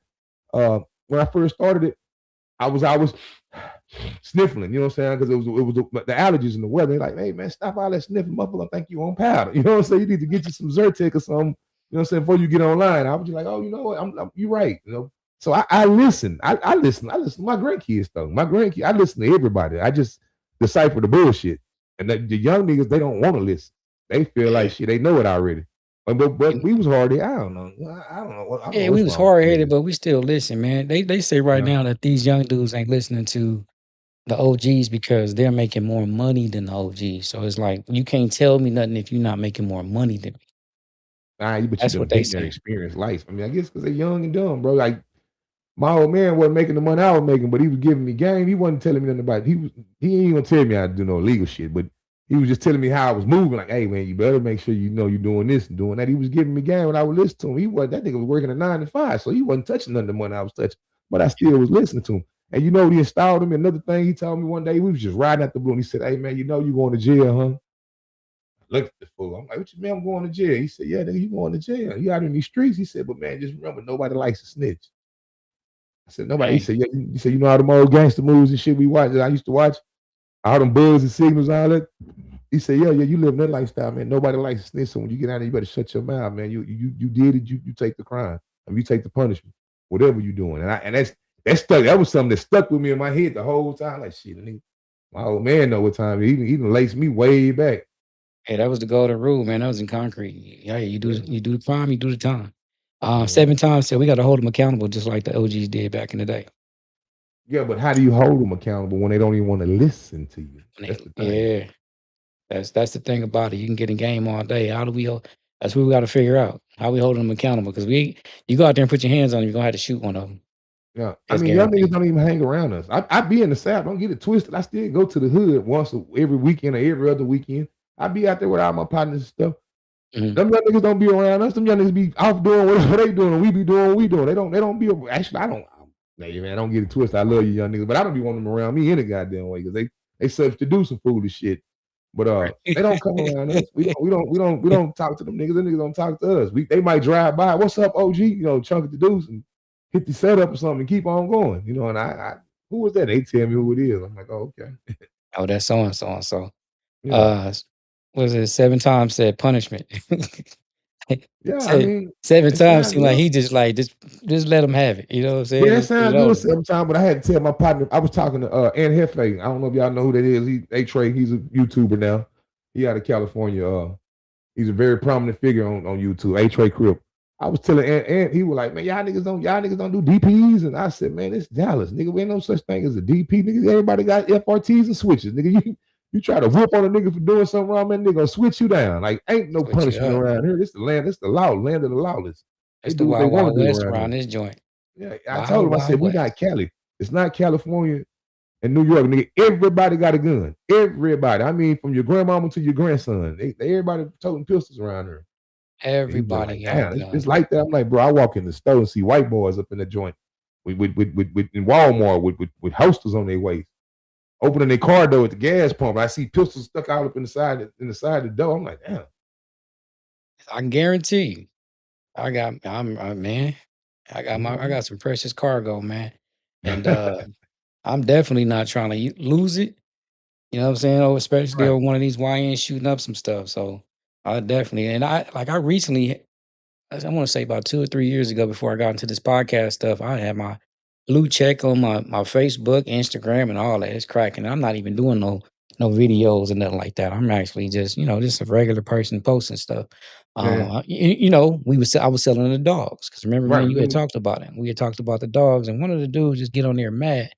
when I first started it, I was sniffling, you know what I'm saying? Because it was the allergies and the weather. They're like, hey man, stop all that sniffing, muffle. I think you on powder. You know what I'm saying? You need to get you some Zyrtec or something. You know what I'm saying? Before you get online, I was just like, oh, you know what? You right. You know. So I listen. I listen. I listen to my grandkids though. My grandkids. I listen to everybody. I just decipher the bullshit. And the young niggas, they don't want to listen. They feel like shit. They know it already. But we was hard. I don't know. I don't know. I don't know Yeah, we what's was wrong with hard them headed, niggas. but we still listen, man. They say right Yeah. now that these young dudes ain't listening to the OGs because they're making more money than the OGs. So it's like you can't tell me nothing if you're not making more money than me. Nah, but you That's done what they been there, say. experienced life. I mean, I guess because they're young and dumb, bro. Like my old man wasn't making the money I was making, but he was giving me game. He wasn't telling me nothing about it. He ain't gonna tell me how to do no illegal shit, but he was just telling me how I was moving. Like, hey man, you better make sure you know you're doing this and doing that. He was giving me game when I would listen to him. He was that nigga was working a 9 to 5, so he wasn't touching none of the money I was touching, but I still was listening to him. And you know what he installed him? Another thing he told me one day, we was just riding at the blue, and he said, hey man, you know you going to jail, huh? Look at the fool. I'm like, what you mean I'm going to jail? He said, yeah, nigga, you going to jail. You out in these streets. He said, but man, just remember, nobody likes a snitch. I said, nobody. He Dang. said, yeah, he said, you know how them old gangster movies and shit we watch that I used to watch? All them Bugs and Signals, all that. He said, yeah, you live that lifestyle, man. Nobody likes a snitch. So when you get out there, you better shut your mouth, man. You did it, you take the crime. I mean, you take the punishment, whatever you're doing. And that stuck. That was something that stuck with me in my head the whole time. Like shit, nigga, my old man know what time. He done laced me way back. Hey, that was the golden rule, man. That was in concrete. Yeah, Yeah. you do the crime, you do the time. Mhm. 7 times said we got to hold them accountable, just like the OGs did back in the day. Yeah, but how do you hold them accountable when they don't even want to listen to you? That's the thing. Yeah, that's the thing about it. You can get in game all day. How do we? That's what we got to figure out. How we holding them accountable? Because you go out there and put your hands on them, you're gonna have to shoot one of them. Yeah, I That's mean, young niggas guaranteed. don't even hang around us. I be in the South. Don't get it twisted. I still go to the hood every weekend or every other weekend. I be out there with all my partners and stuff. Mhm. Them young niggas don't be around us. Them young niggas be off doing whatever they doing, and we be doing what we doing. They don't be actually. I don't. Hey man, don't get it twisted. I love you young niggas, but I don't be wanting them around me any goddamn way because they such to do some foolish shit. But they don't come around us. We don't talk to them niggas. Them niggas don't talk to us. They might drive by. What's up, OG? You know, chunk at the deuce and hit the setup or something and keep on going. You know, and I who was that? They tell me who it is. I'm like, oh, okay. Oh, that's so and so and so. Yeah. Uh, was it 7 times said punishment? Yeah, I Said mean, 7 times seemed like he just let him have it. You know what I'm but saying? that Just put it sounds on good him. sometimes. But I had to tell my partner. I was talking to Ant Hefe. I don't know if y'all know who that is. A Trey. He's a YouTuber now. He out of California. He's a very prominent figure on YouTube. A Trey Crip. I was telling Ant, he was like, man, y'all niggas don't do DPs. And I said, man, it's Dallas, nigga. We ain't no such thing as a DP, nigga. Everybody got FRTs and switches, nigga. You try to whoop on a nigga for doing something wrong, man, nigga gonna switch you down. Like, ain't no Switch it punishment up. around here. This the land, this the law, land of the lawless. They It's the do what they Wild want Wild to do West around here. around this joint. Yeah, I told Wild him, I said, Wild we not West. Cali. It's not California and New York, nigga. Everybody got a gun. Everybody. I mean, from your grandmama to your grandson. Everybody toting pistols around here. And he was like, Everybody got a damn, it's gun. like that. I'm like, bro, I walk in the store and see white boys up in the joint with in Walmart with holsters on their waist, opening their car door at the gas pump. I see pistols stuck out up in the side of the door. I'm like, damn. I can guarantee you. Man. I Mhm. got some precious cargo, man. And I'm definitely not trying to lose it. You know what I'm saying? Oh, especially Right. on one of these YNs shooting up some stuff. So I definitely and I recently I want to say about 2 or 3 years ago before I got into this podcast stuff, I had my blue check on my Facebook, Instagram, and all that. It's cracking. I'm not even doing no videos and nothing like that. I'm actually just, just a regular person posting stuff. Yeah, yeah. I was selling the dogs because remember, Right. man, you had Remember? talked about it. We had talked about the dogs, and one of the dudes just get on there mad.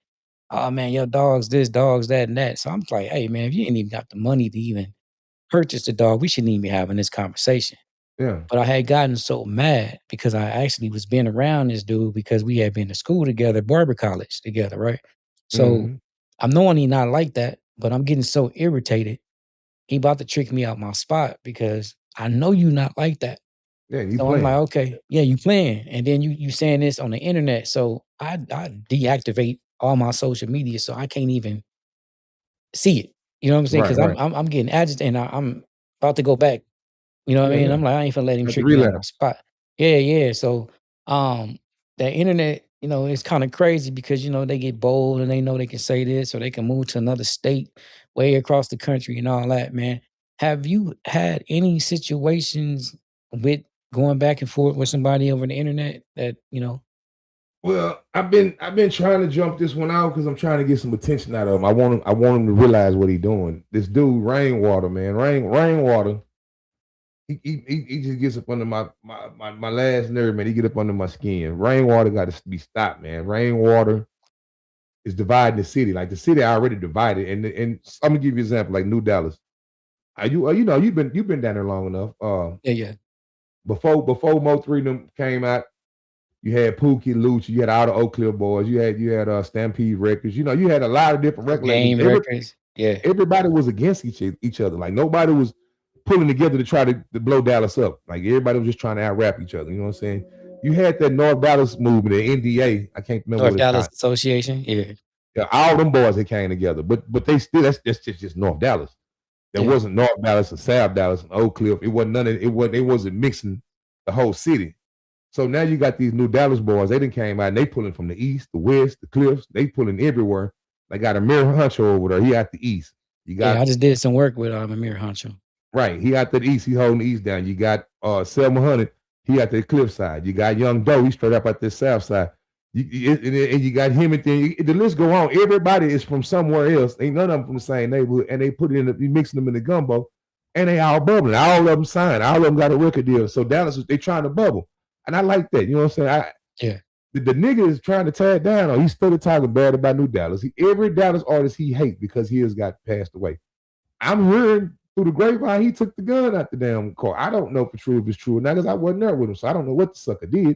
Oh man, your dog's this, dog's that, and that. So I'm like, hey man, if you ain't even got the money to even purchase the dog, we shouldn't even be having this conversation. Yeah. But I had gotten so mad because I actually was being around this dude because we had been to school together, barber college together, right? So Mhm. I'm knowing he not like that, but I'm getting so irritated. He about to trick me out my spot because I know you not like that. Yeah, you So I'm like, playing. okay, yeah, you playing, and then you saying this on the internet. So I deactivate all my social media so I can't even see it. You know what I'm saying? Right, Because right. I'm getting agitated and I'm about to go back. You know what I Yeah, mean? yeah. I'm like, I ain't finna let him Got the trick me on my relapse. spot. Yeah, yeah. So, the internet, it's kind of crazy because they get bold and they know they can say this or they can move to another state way across the country and all that, man. Have you had any situations with going back and forth with somebody over the internet that? Well, I've been trying to jump this one out because I'm trying to get some attention out of him. I want him to realize what he's doing. This dude, Rainwater, man, Rainwater. He just gets up under my last nerve, man. He get up under my skin. Rainwater got to be stopped, man. Rainwater is dividing the city. Like the city already divided. And I'm gonna give you an example, like New Dallas. You've been down there long enough. Yeah, yeah. Before Mo3 them came out, you had Pookie, Lucci, you had all the Oak Cliff Boys, you had Stampede Records. You had a lot of different record labels. Game records. Yeah. Everybody was against each other. Like nobody was pulling together to try to blow Dallas up. Like everybody was just trying to out rap each other. You know what I'm saying? You had that North Dallas movement, the NDA. I can't remember North what it's Dallas called. Association. Yeah. Yeah, all them boys that came together, but they still that's just North Dallas. There Yeah. wasn't North Dallas and South Dallas and Oak Cliff. It wasn't none of it. They wasn't mixing the whole city. So now you got these new Dallas boys. They done came out and they pulling from the east, the west, the cliffs. They pulling everywhere. They got Amir Huncho over there. He out the east. You Yeah. got I just did some work with Amir Hancho. right. He out the east. He holding the east down. You got Selma Hunnit. He out the cliff side. You got Young Doe. He straight up at the south side. And you got him and then the list go on. Everybody is from somewhere else. Ain't none of them from the same neighborhood. And they put it in. You mixing them in the gumbo, and they all bubbling. All of them signed. All of them got a record deal. So Dallas, they trying to bubble, and I like that. You know what I'm saying? Yeah. The nigga is trying to tear it down, or he's still talking bad about New Dallas. Every Dallas artist he hates because he has got passed away. I'm hearing through the grapevine he took the gun out the damn car. I don't know for true if it's true or not because I wasn't there with him, so I don't know what the sucker did.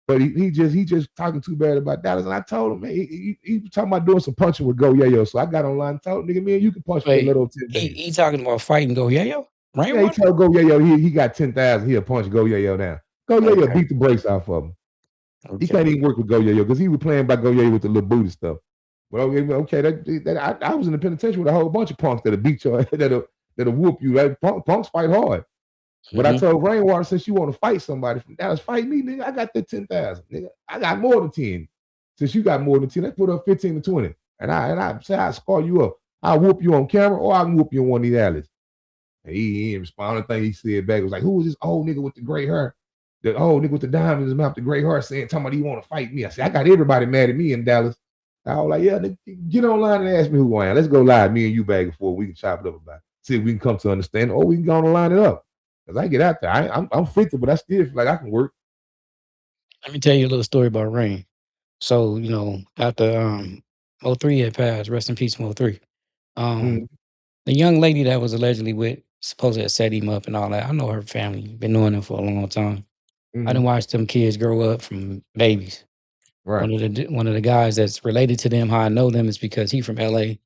But he just talking too bad about Dallas, and I told him, man, he talking about doing some punching with Go Yayo. So I got online and told nigga, man, you can punch for a Wait, little 10 he days. he talking about fighting Go Yayo? Yeah, he Rainwater? told Go Yayo he got 10,000. He'll punch Go Yayo down. Go Yayo Okay. beat the brakes off of him. He Okay. can't even work with Go Yayo because he was playing by Go Yayo with the little booty stuff. But okay, I was in the penitentiary with a whole bunch of punks that'll beat you, that'll whoop you. Like, punks fight hard. But I Mhm. told Rainwater, since you want to fight somebody from Dallas, fight me, nigga. I got that 10,000, nigga. I got more than 10. Since you got more than 10, let's put up 15 to 20. And I say I scar you up. I'll whoop you on camera or I can whoop you in one of these alleys. And he didn't respond. The thing he said back was like, who is this old nigga with the gray hair? The old nigga with the diamonds in his mouth, the gray hair saying, talking about he want to fight me. I said, I got everybody mad at me in Dallas. I was like, yeah, nigga, get online and ask me who I am. Let's go live, me and you back and forth. We can chop it up about it. See if we can come to understand, or we can go on and line it up. Cause I get out there. I'm 50, but I still feel like I can work. Let me tell you a little story about Rain. So, after O3 had passed, rest in peace, Mo3. Mm, Um, the young lady that was allegedly with supposedly had set him up and all that. I know her family, been knowing them for a long time. I didn't mm, watch them kids grow up from babies. right. One of the guys that's related to them, how I know them is because he from LA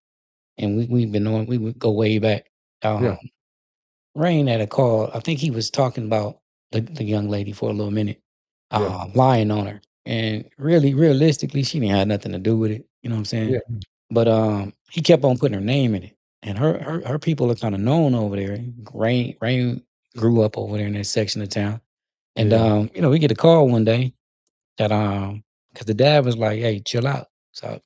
and we've been knowing we would go way back. Yeah. Um Rain had a call. I think he was talking about the young lady for a little minute, Yeah. lying on her. And really, realistically, she didn't have nothing to do with it. You know what I'm saying? Yeah. But he kept on putting her name in it. And her people are kind of known over there. Rain grew up over there in that section of town. And Yeah. we get a call one day that because the dad was like, "Hey, chill out." So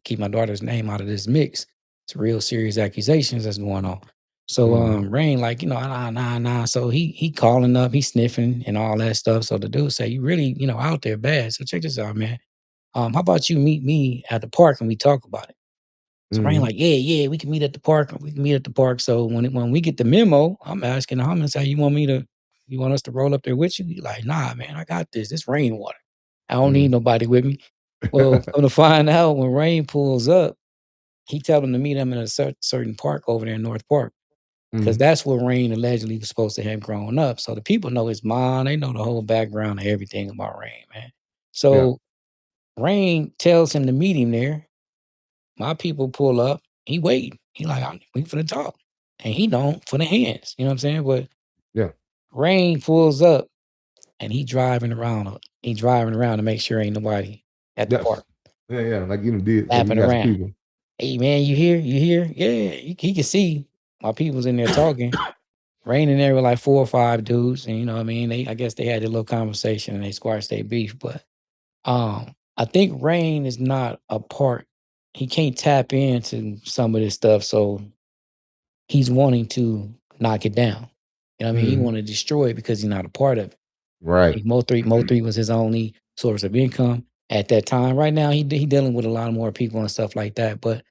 keep my daughter's name out of this mix. It's real serious accusations that's going on. So Mm, Rain like nah nah nah. So he calling up, he sniffing and all that stuff. So the dude say, "You really out there bad." So check this out, man. How about you meet me at the park and we talk about it? So Rain mm, like, yeah, yeah, we can meet at the park. We can meet at the park. So when we get the memo, I'm asking him and say, you want us to roll up there with you? He like, nah, man, I got this. It's rainwater. I don't need mm. nobody with me. Well, come to find out when Rain pulls up, he tell him to meet him in a certain park over there in North Park. Because Mm, that's where Rain allegedly was supposed to have grown up. So the people know his mom. They know the whole background of everything about Rain, man. yeah. So Rain tells him to meet him there. My people pull up. He waiting. He like, we finna talk. And he don't for the hands. You know what I'm saying? But Yeah. Rain pulls up and he driving around. He driving around to make sure ain't nobody at the Yes. park Yeah. Yeah. Like you did. Like you lapping got some around. people. Hey man, you here? You here? Yeah, he can see my people's in there talking. Rain in there with like 4 or 5 dudes, and you know what I mean. I guess they had a little conversation and they squashed their beef, but I think Rain is not a part. He can't tap into some of this stuff, so he's wanting to knock it down. You know what I mean? He Mhm. want to destroy it because he's not a part of it. Right. Like Mo3 was his only source of income at that time. Right now, he dealing with a lot more people and stuff like that. But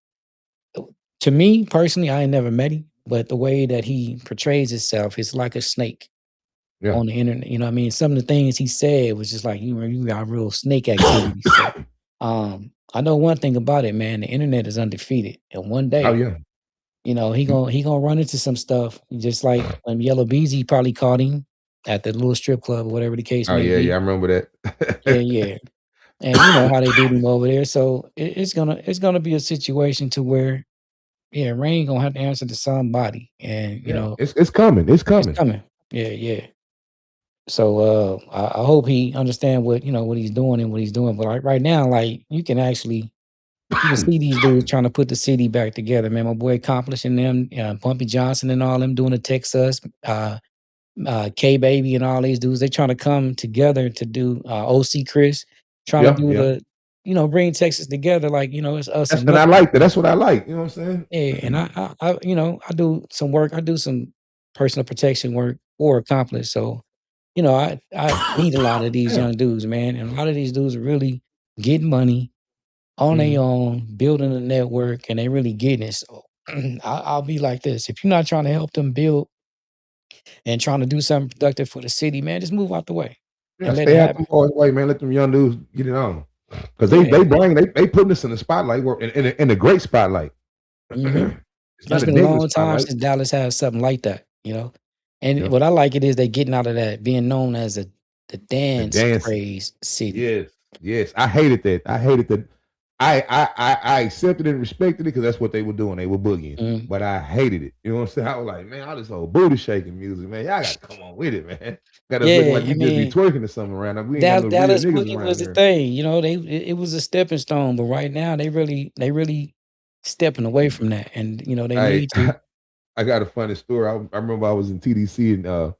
to me personally, I ain't never met him, but the way that he portrays himself is like a snake Yeah. on the internet. You know what I mean? Some of the things he said was just like you got real snake activity. So I know one thing about it, man. The internet is undefeated, and one Oh day, yeah. you know, he gonna run into some stuff. Just like Yellow Beezy probably caught him at the little strip club or whatever the case Oh may yeah, yeah. be. I remember Yeah, that. yeah. And you know how they do them over there. So it's gonna be a situation to where yeah, Rain gonna have to answer to somebody, and you Yeah. know It's coming. It's it's coming. coming. Yeah, yeah. So I hope he understand what what he's doing and what he's doing. But right now, like you can see these dudes trying to put the city back together, man. My boy accomplishing them, Bumpy Johnson and all them doing the Texas, K Baby and all these dudes. They trying to come together to do OC Chris, trying to Yeah, do yeah. bring Texas together. Like it's us That's and and I nothing. like that. That's what I like. You know what I'm Yeah, and saying? I do some work. I do some personal protection work for Accomplish. So, I meet a lot of these Damn. young dudes, man, and a lot of these dudes are really getting money on their Mhm. own, building a network, and they really getting it. So, I'll be like this: if you're not trying to help them build and trying to do something productive for the city, man, just move out the way Yeah, and let it stay out happen. them boys' way, man. Let them young dudes get it on. Cause Yeah. they putting us in the spotlight in a great spotlight. Mhm. It's not It's a been a negative long time spotlight. since Dallas had something like that, you know? And Yeah. what I like it is they getting out of that being known as the The dance dancing. craze city. Yes, yes. I hated that. I hated that. I accepted it and respected it because that's what they were doing. They were boogieing. Mm. But I hated it. You know what I'm saying? I was like, man, all this old booty shaking music, man. Y'all gotta come on with it, man. Got us looking like Yeah, I we just be mean, twerking or something around. We ain't got no real Dallas niggas Boogie around was the here. thing, it was a stepping stone, but right now they really stepping away from that, and, they Hey, need to. I got a funny story. I remember I was in TDC and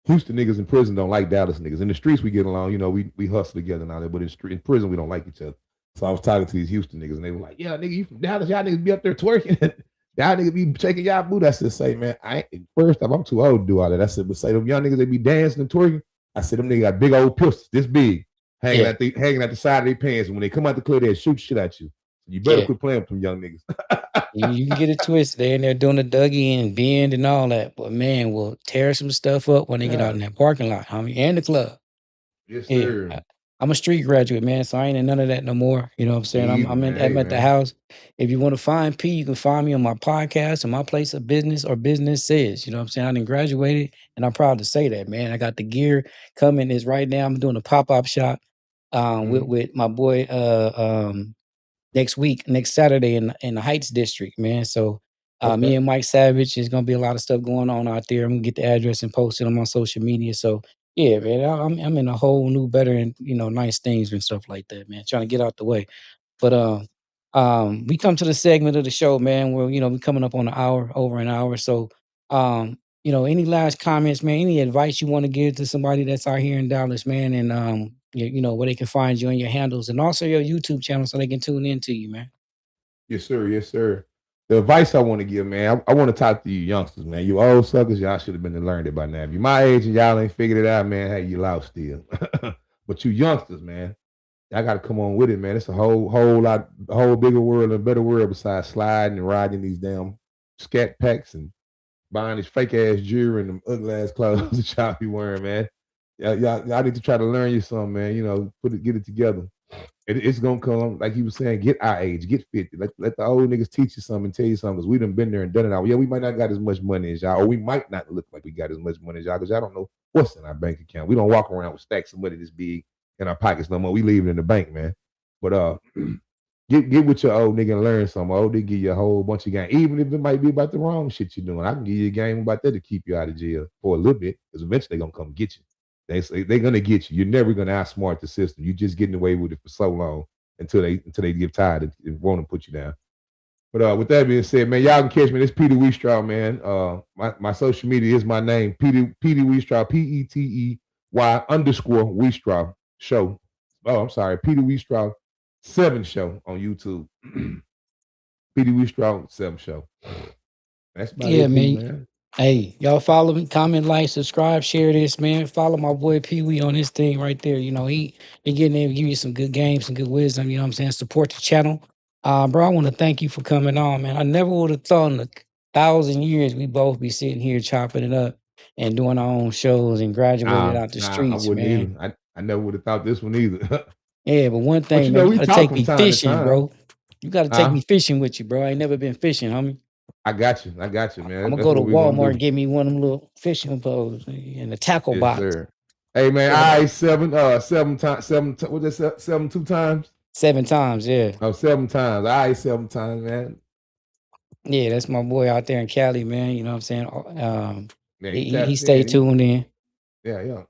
Houston niggas in prison don't like Dallas niggas. In the streets we get along, we hustle together and all that, but in prison we don't like each other. So I was talking to these Houston niggas and they were like, "Yeah, nigga, you from Dallas? Y'all niggas be up there twerking. Y'all niggas be shaking y'all boot." I said, "Say, man, I ain't first off, I'm too old to do all that." I said, "But say them young niggas they be dancing and twerking." I said, "Them niggas got big old pistols, this big, Yeah, hanging at the side of their pants, and when they come out the club, they'll shoot shit at you. You better yeah. quit playing with them young niggas." You can get it twisted. They in there doing the Dougie and bend and all that, but man will tear some stuff up when they get out Yeah. in that parking lot, homie, and the club. Yes, Yeah, sir. I'm a street graduate, man, so I ain't in none of that no more. You know what I'm Me saying? either, man. I'm Hey, at the man. house. If you want to find P, you can find me on my podcast or my place of business or business says. You know what I'm saying? I done graduated, and I'm proud to say that, man. I got the gear coming. Is right now I'm doing a pop up shop Mhm. with my boy next week, next Saturday in the Heights district, man. So me Okay. and Mike Savage, there's gonna be a lot of stuff going on out there. I'm gonna get the address and post it on my social media. So yeah, man, I'm in a whole new, better and nice things and stuff like that, man. Trying to get out the way. But we come to the segment of the show, man, where we coming up on an hour, over an hour. So any last comments, man? Any advice you want to give to somebody that's out here in Dallas, man, and where they can find you on your handles and also your YouTube channel so they can tune in to you, man. Yes, sir. Yes, sir. The advice I want to give, man, I want to talk to you youngsters, man. You old suckers, y'all should have been learned it by now. If you're my age and y'all ain't figured it out, man, hey, you lost still. But you youngsters, man, y'all got to come on with it, man. It's a whole bigger world, a better world besides sliding and riding these damn scat packs and buying this fake ass jewelry and them ugly ass clothes that y'all be wearing, man. Y'all need to try to learn you something, man. Get it together. It's gonna come, like he was saying, get our age, get 50. Let the old niggas teach you something and tell you something, because we done been there and done it all. Yeah, we might not got as much money as y'all, or we might not look like we got as much money as y'all, because y'all don't know what's in our bank account. We don't walk around with stacks of money this big in our pockets no more. We leave it in the bank, man. But get with your old nigga and learn something. Old nigga give you a whole bunch of game, even if it might be about the wrong shit you're doing. I can give you a game about that to keep you out of jail for a little bit, because eventually they're gonna come get you. They say they're gonna get you. You're never gonna outsmart the system. You're just getting away with it for so long until they get tired and want to put you down. But with that being said, man, y'all can catch me. This Peter Weestraw, man. My social media is my name, Peter Weestraw, PETEY_Weestraw show. Oh, I'm sorry, Peter Weestraw 7 show on YouTube. Peter Weestraw 7 show. That's about Yeah, it, P, man. man. Hey, y'all follow me, comment, like, subscribe, share this, man. Follow my boy Pee Wee on this thing right there. You know, he getting there, give you some good games, some good wisdom. You know what I'm saying? Support the channel. Bro, I want to thank you for coming on, man. I never would have thought in 1,000 years we both be sitting here chopping it up and doing our own shows and graduated out the Nah, I streets, wouldn't man. either. I never would have thought this one either. Yeah, but one But thing, man, you we gotta talk take from me time to fishing, time. bro. You gotta take Huh? me fishing with you, bro. I ain't never been fishing, homie. I got you, I'm man. gonna That's go to what we're gonna Walmart and do. get me one of them little fishing poles and a tackle Yes, box. sir. Hey man, I 7 times, what is that? 7 2 times? 7 times, yeah. Oh, 7 times. I 7 times, man. Yeah, that's my boy out there in Cali, man. You know what I'm saying? Yeah, He stayed tuned in. yeah.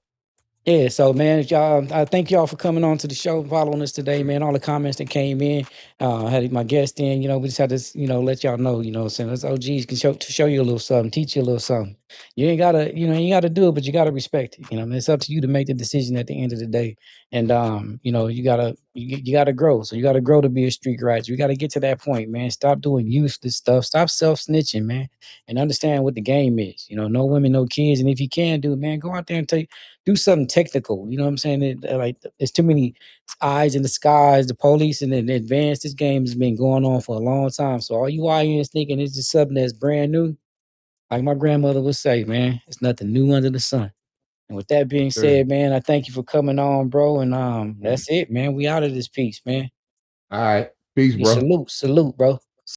Yeah, so man, y'all, I thank y'all for coming on to the show, following us today, man. All the comments that came in, I had my guest in. You know, we just had to, let y'all know. You know, what I'm saying us OGs can show you a little something, teach you a little something. You ain't gotta, you gotta do it, but you gotta respect it. You know, I mean, it's up to you to make the decision at the end of the day. And you gotta grow. So you gotta grow to be a street rat. You gotta get to that point, man. Stop doing useless stuff. Stop self snitching, man, and understand what the game is. You know, no women, no kids, and if you can do it, man, go out there and do something technical. You know what I'm saying? Like there's too many eyes in the skies. The police and the advance. This game has been going on for a long time. So all you YNs thinking it's just something that's brand new, like my grandmother would say, man, it's nothing new under the sun. And with that being Sure. said, man, I thank you for coming on, bro. And that's it, man. We out of this piece, man. All right. Peace, bro. Salute, bro.